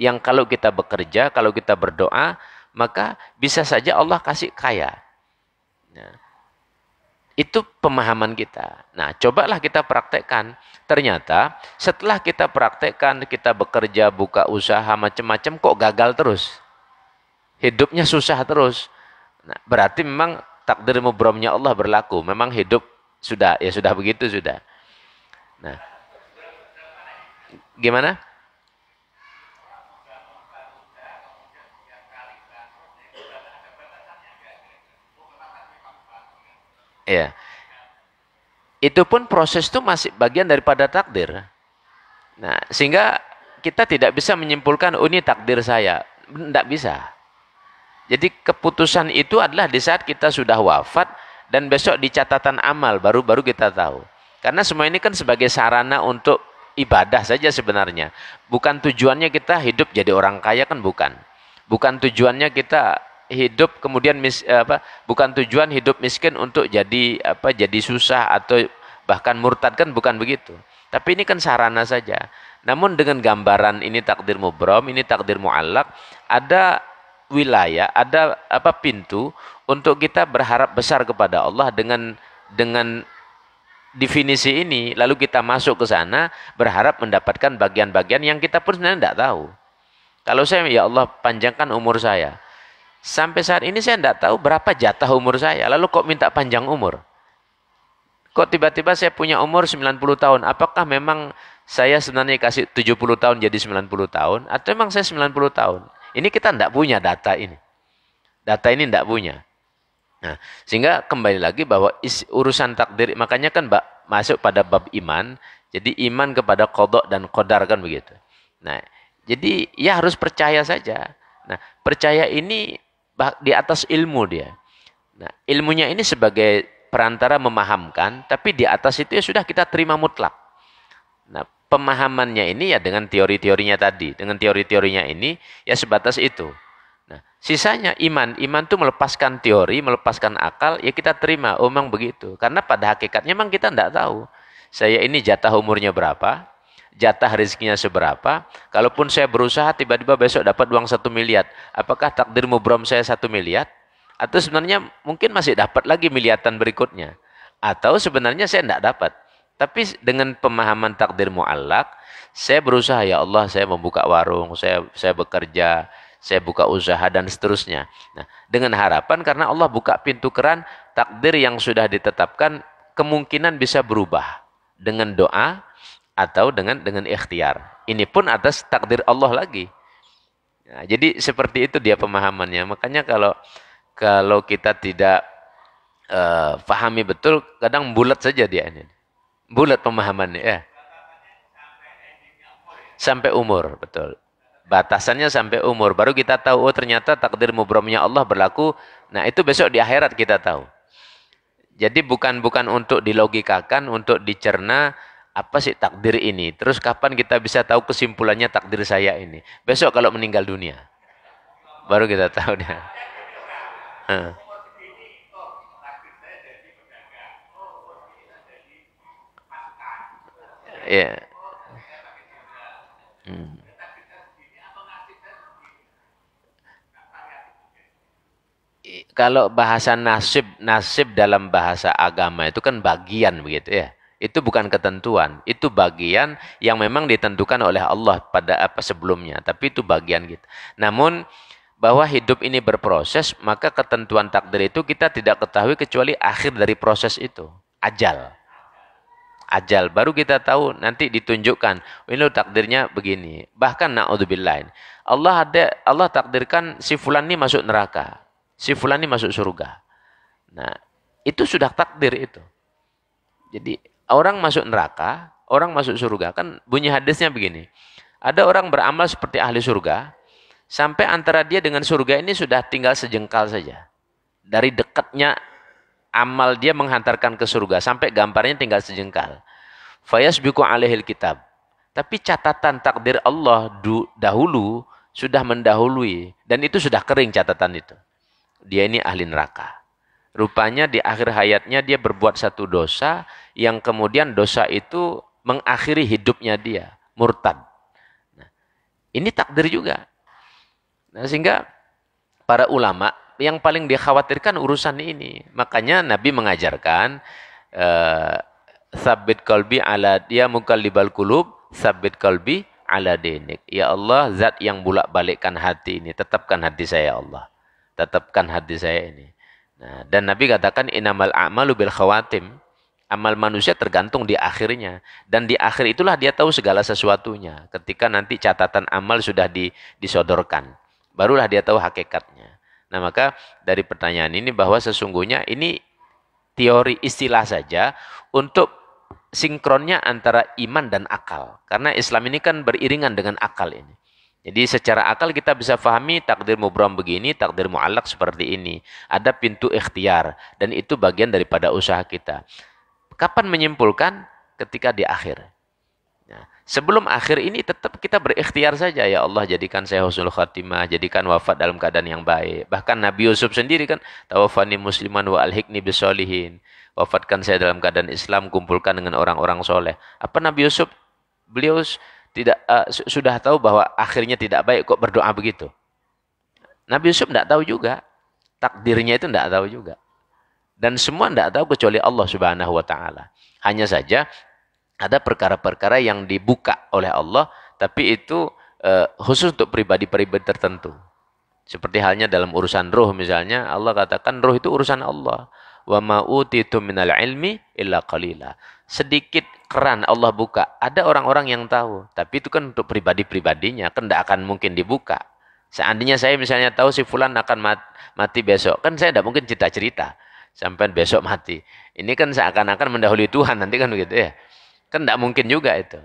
yang kalau kita bekerja, kalau kita berdoa, maka bisa saja Allah kasih kaya. Nah, itu pemahaman kita. Nah, cobalah kita praktekkan. Ternyata setelah kita praktekkan, kita bekerja, buka usaha, macam-macam, kok gagal terus. Hidupnya susah terus. Nah, berarti memang takdir mubramnya Allah berlaku. Memang hidup sudah begitu sudah. Nah, gimana? Ya. Itu pun proses itu masih bagian daripada takdir. Nah, sehingga kita tidak bisa menyimpulkan, oh ini takdir saya. Tidak bisa. Jadi keputusan itu adalah di saat kita sudah wafat dan besok di catatan amal baru kita tahu. Karena semua ini kan sebagai sarana untuk ibadah saja sebenarnya. Bukan tujuannya kita hidup jadi orang kaya, kan bukan. Bukan tujuannya kita hidup kemudian bukan tujuan hidup miskin untuk jadi susah atau bahkan murtad, kan bukan begitu. Tapi ini kan sarana saja. Namun dengan gambaran ini takdir mubram, ini takdir mu'allaq, ada wilayah, ada pintu untuk kita berharap besar kepada Allah dengan definisi ini, lalu kita masuk ke sana berharap mendapatkan bagian-bagian yang kita pun sebenarnya tidak tahu. Kalau saya, ya Allah panjangkan umur saya. Sampai saat ini saya tidak tahu berapa jatah umur saya. Lalu kok minta panjang umur? Kok tiba-tiba saya punya umur 90 tahun? Apakah memang saya sebenarnya kasih 70 tahun jadi 90 tahun? Atau memang saya 90 tahun? Ini kita tidak punya data ini. Data ini tidak punya. Nah, sehingga kembali lagi bahwa urusan takdir, makanya kan masuk pada bab iman. Jadi iman kepada qada dan qadar, kan begitu. Nah, Jadi ya harus percaya saja. Nah, percaya ini di atas ilmu dia. Nah, ilmunya ini sebagai perantara memahamkan, tapi di atas itu ya sudah kita terima mutlak. Nah, pemahamannya ini ya dengan teori-teorinya tadi. Dengan teori-teorinya ini ya sebatas itu. Nah, sisanya iman. Iman itu melepaskan teori, melepaskan akal, ya kita terima. Oh, memang begitu. Karena pada hakikatnya memang kita tidak tahu. Saya ini jatah umurnya berapa, jatah rezekinya seberapa. Kalaupun saya berusaha tiba-tiba besok dapat uang 1 miliar. Apakah takdir mubrom saya 1 miliar? Atau sebenarnya mungkin masih dapat lagi miliaran berikutnya. Atau sebenarnya saya tidak dapat. Tapi dengan pemahaman takdir mu'allak, saya berusaha, ya Allah saya membuka warung, saya bekerja, saya buka usaha dan seterusnya. Nah, dengan harapan karena Allah buka pintu keran, takdir yang sudah ditetapkan kemungkinan bisa berubah dengan doa atau dengan ikhtiar. Ini pun atas takdir Allah lagi. Nah, jadi seperti itu dia pemahamannya. Makanya kalau kita tidak pahami betul, kadang bulat saja dia ini. Bulat pemahamannya ya. Sampai umur, betul. Batasannya sampai umur. Baru kita tahu, oh ternyata takdir mubromnya Allah berlaku. Nah itu besok di akhirat kita tahu. Jadi bukan untuk dilogikakan, untuk dicerna, apa sih takdir ini. Terus kapan kita bisa tahu kesimpulannya takdir saya ini. Besok kalau meninggal dunia. Baru kita tahu dia. Ya. Kalau bahasa nasib dalam bahasa agama itu kan bagian begitu ya. Itu bukan ketentuan, itu bagian yang memang ditentukan oleh Allah pada apa sebelumnya, tapi itu bagian gitu. Namun bahwa hidup ini berproses, maka ketentuan takdir itu kita tidak ketahui kecuali akhir dari proses itu, ajal. Ajal baru kita tahu, nanti ditunjukkan ini takdirnya begini. Bahkan naudzubillah, Allah takdirkan si fulan ini masuk neraka, si fulan ini masuk surga. Nah, itu sudah takdir itu. Jadi orang masuk neraka, orang masuk surga, kan bunyi hadisnya begini. Ada orang beramal seperti ahli surga, sampai antara dia dengan surga ini sudah tinggal sejengkal saja. Dari dekatnya amal dia menghantarkan ke surga, sampai gambarnya tinggal sejengkal. Fayasbiqu alaihil kitab. Tapi catatan takdir Allah dahulu sudah mendahului, dan itu sudah kering catatan itu. Dia ini ahli neraka. Rupanya di akhir hayatnya dia berbuat satu dosa, yang kemudian dosa itu mengakhiri hidupnya dia, murtad. Nah, ini takdir juga. Nah, sehingga para ulama yang paling dikhawatirkan urusan ini. Makanya Nabi mengajarkan sabbit qalbi ala dia mukallibal qulub, sabbit qalbi ala dinik. Ya Allah, zat yang bolak-balikkan hati ini, tetapkan hati saya ya Allah. Tetapkan hati saya ini. Nah, dan Nabi katakan innamal a'malu bil khawatim. Amal manusia tergantung di akhirnya, dan di akhir itulah dia tahu segala sesuatunya. Ketika nanti catatan amal sudah disodorkan, barulah dia tahu hakikatnya. Nah, maka dari pertanyaan ini bahwa sesungguhnya ini teori istilah saja untuk sinkronnya antara iman dan akal. Karena Islam ini kan beriringan dengan akal ini. Jadi secara akal kita bisa pahami takdir mubram begini, takdir mu'allak seperti ini. Ada pintu ikhtiar, dan itu bagian daripada usaha kita. Kapan menyimpulkan? Ketika di akhir. Nah, sebelum akhir ini tetap kita berikhtiar saja. Ya Allah, jadikan saya husnul khatimah, jadikan wafat dalam keadaan yang baik. Bahkan Nabi Yusuf sendiri kan, tawafani musliman wa alhiqni bisolihin. Wafatkan saya dalam keadaan Islam, kumpulkan dengan orang-orang soleh. Apa Nabi Yusuf, beliau tidak sudah tahu bahwa akhirnya tidak baik, kok berdoa begitu? Nabi Yusuf tidak tahu juga. Takdirnya itu tidak tahu juga. Dan semua tidak tahu kecuali Allah Subhanahu wa Ta'ala. Hanya saja ada perkara-perkara yang dibuka oleh Allah, tapi itu khusus untuk pribadi-pribadi tertentu. Seperti halnya dalam urusan ruh misalnya, Allah katakan ruh itu urusan Allah. Wa ma utitu minal ilmi illa qalila. Sedikit keran Allah buka. Ada orang-orang yang tahu, tapi itu kan untuk pribadi-pribadinya, kan tidak akan mungkin dibuka. Seandainya saya misalnya tahu si fulan akan mati besok, kan saya tidak mungkin cerita-cerita sampai besok mati. Ini kan seakan-akan mendahului Tuhan nanti kan begitu ya. Kan tidak mungkin juga itu.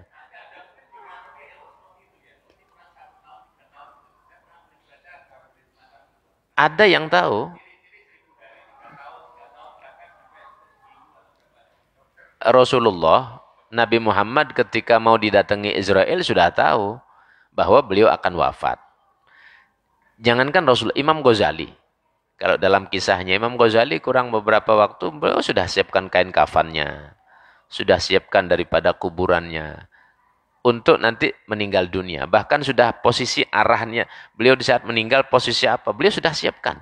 Ada yang tahu. Rasulullah, Nabi Muhammad ketika mau didatangi Israel sudah tahu bahwa beliau akan wafat. Jangankan Rasul, Imam Ghazali. Kalau dalam kisahnya Imam Ghazali kurang beberapa waktu beliau sudah siapkan kain kafannya. Sudah siapkan daripada kuburannya. Untuk nanti meninggal dunia. Bahkan sudah posisi arahnya. Beliau di saat meninggal posisi apa? Beliau sudah siapkan.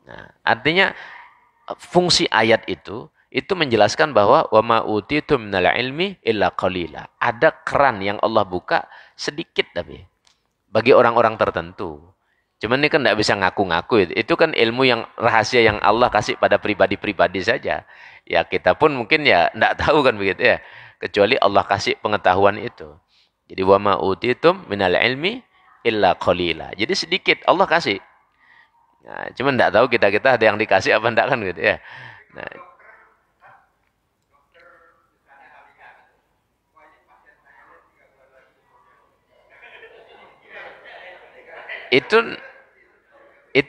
Nah, artinya fungsi ayat itu menjelaskan bahwa wa ma utitum minal ilmi illa qalila. Ada keran yang Allah buka sedikit tapi bagi orang-orang tertentu. Cuman ini kan tidak bisa ngaku-ngaku. Itu kan ilmu yang rahasia yang Allah kasih pada pribadi-pribadi saja. Ya kita pun mungkin ya tidak tahu kan begitu ya. Kecuali Allah kasih pengetahuan itu. Jadi wa ma utitum minal ilmi illa qalila. Jadi sedikit Allah kasih. Nah, cuman tidak tahu kita ada yang dikasih apa enggak kan gitu ya. Nah, itu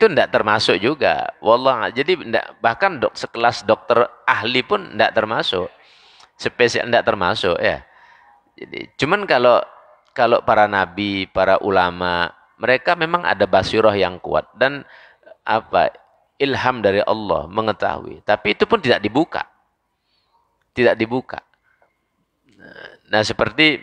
tidak termasuk juga. Wallah, jadi bahkan sekelas dokter ahli pun tidak termasuk. Spesial tidak termasuk ya. Jadi cuman kalau para nabi, para ulama, mereka memang ada basyirah yang kuat dan ilham dari Allah mengetahui. Tapi itu pun tidak dibuka. Tidak dibuka. Nah, seperti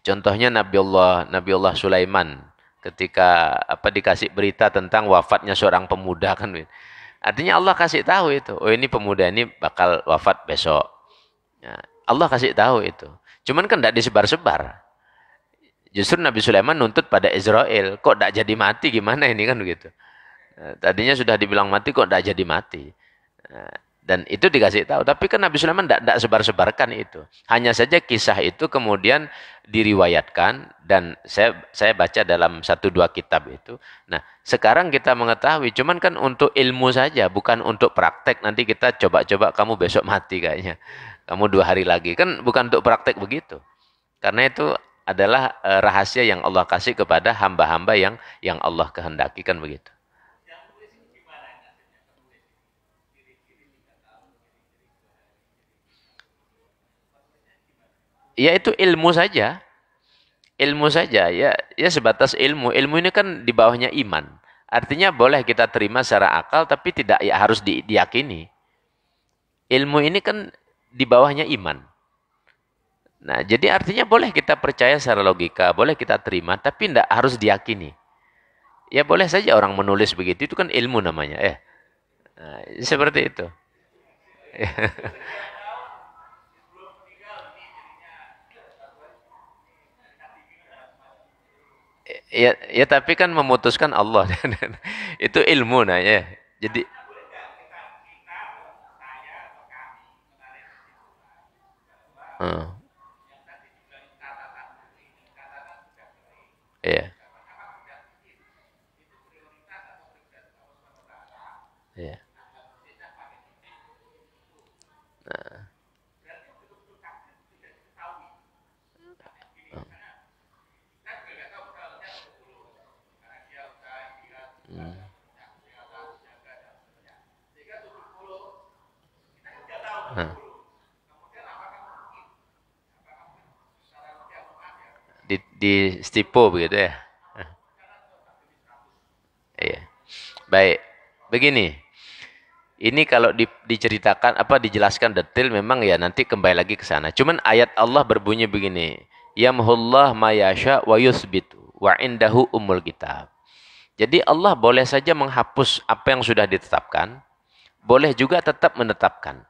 contohnya Nabi Allah Sulaiman ketika dikasih berita tentang wafatnya seorang pemuda kan. Artinya Allah kasih tahu itu. Oh, ini pemuda ini bakal wafat besok. Ya, Allah kasih tahu itu. Cuman kan tidak disebar-sebar. Justru Nabi Sulaiman nuntut pada Israel, kok tidak jadi mati gimana ini kan begitu. Nah, tadinya sudah dibilang mati kok tidak jadi mati. Nah, dan itu dikasih tahu. Tapi kan Nabi Sulaiman tidak sebar-sebarkan itu. Hanya saja kisah itu kemudian diriwayatkan dan saya baca dalam 1-2 kitab itu. Nah, sekarang kita mengetahui, cuman kan untuk ilmu saja, bukan untuk praktek. Nanti kita coba-coba kamu besok mati kayaknya. Kamu 2 hari lagi. Kan bukan untuk praktek begitu. Karena itu adalah rahasia yang Allah kasih kepada hamba-hamba yang Allah kehendaki kan begitu. Ya itu ilmu saja. Ilmu saja ya sebatas ilmu. Ilmu ini kan di bawahnya iman. Artinya boleh kita terima secara akal tapi tidak ya harus diyakini. Ilmu ini kan di bawahnya iman. Nah, jadi artinya boleh kita percaya secara logika, boleh kita terima tapi tidak harus diyakini. Ya boleh saja orang menulis begitu, itu kan ilmu namanya. Nah, seperti itu. Ya tapi kan memutuskan Allah. Itu ilmu nah ya. Jadi iya. Iya. Nah. Di stipo begitu ya. Iya. Baik. Begini. Ini kalau diceritakan dijelaskan detail memang ya nanti kembali lagi ke sana. Cuman ayat Allah berbunyi begini. Yamhullah ma yasha wa yuthbitu wa indahu ummul kitab. Jadi Allah boleh saja menghapus apa yang sudah ditetapkan, boleh juga tetap menetapkan.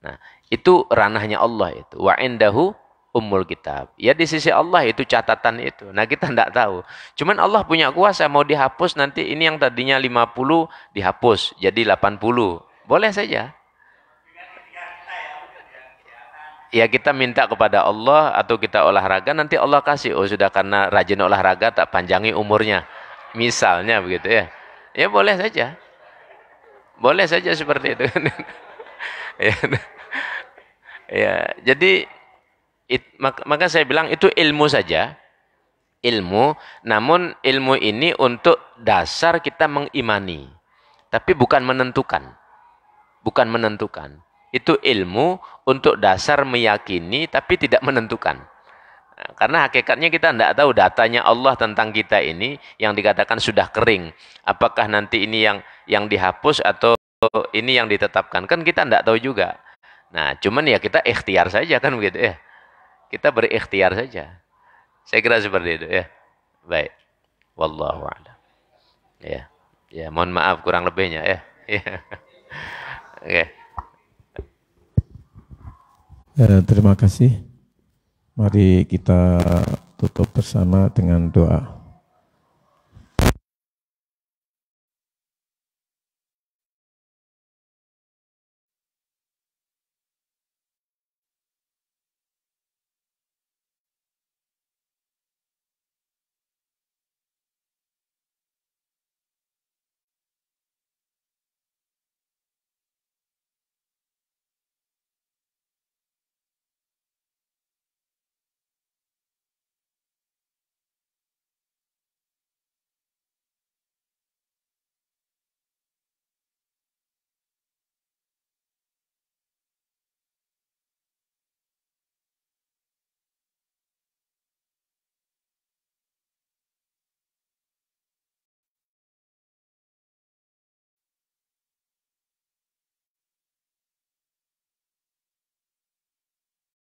Nah, itu ranahnya Allah itu. Wa indahu ummul kitab. Ya di sisi Allah itu catatan itu. Nah, kita tidak tahu. Cuman Allah punya kuasa mau dihapus nanti ini yang tadinya 50 dihapus jadi 80. Boleh saja. Ya kita minta kepada Allah atau kita olahraga nanti Allah kasih. Oh sudah karena rajin olahraga tak panjangi umurnya. Misalnya begitu ya. Ya boleh saja. Boleh saja seperti itu. Ya, jadi maka saya bilang itu ilmu saja. ilmu, namun ilmu ini untuk dasar kita mengimani, tapi bukan menentukan. Bukan menentukan. Itu ilmu untuk dasar meyakini, tapi tidak menentukan. Karena hakikatnya kita tidak tahu datanya Allah tentang kita ini yang dikatakan sudah kering. Apakah nanti ini yang dihapus atau ini yang ditetapkan? Kan kita tidak tahu juga. Nah, cuman ya kita ikhtiar saja kan begitu ya. Kita berikhtiar saja. Saya kira seperti itu ya. Baik. Wallahu a'lam. Ya. Ya, mohon maaf kurang lebihnya ya. Oke. Terima kasih. Mari kita tutup bersama dengan doa.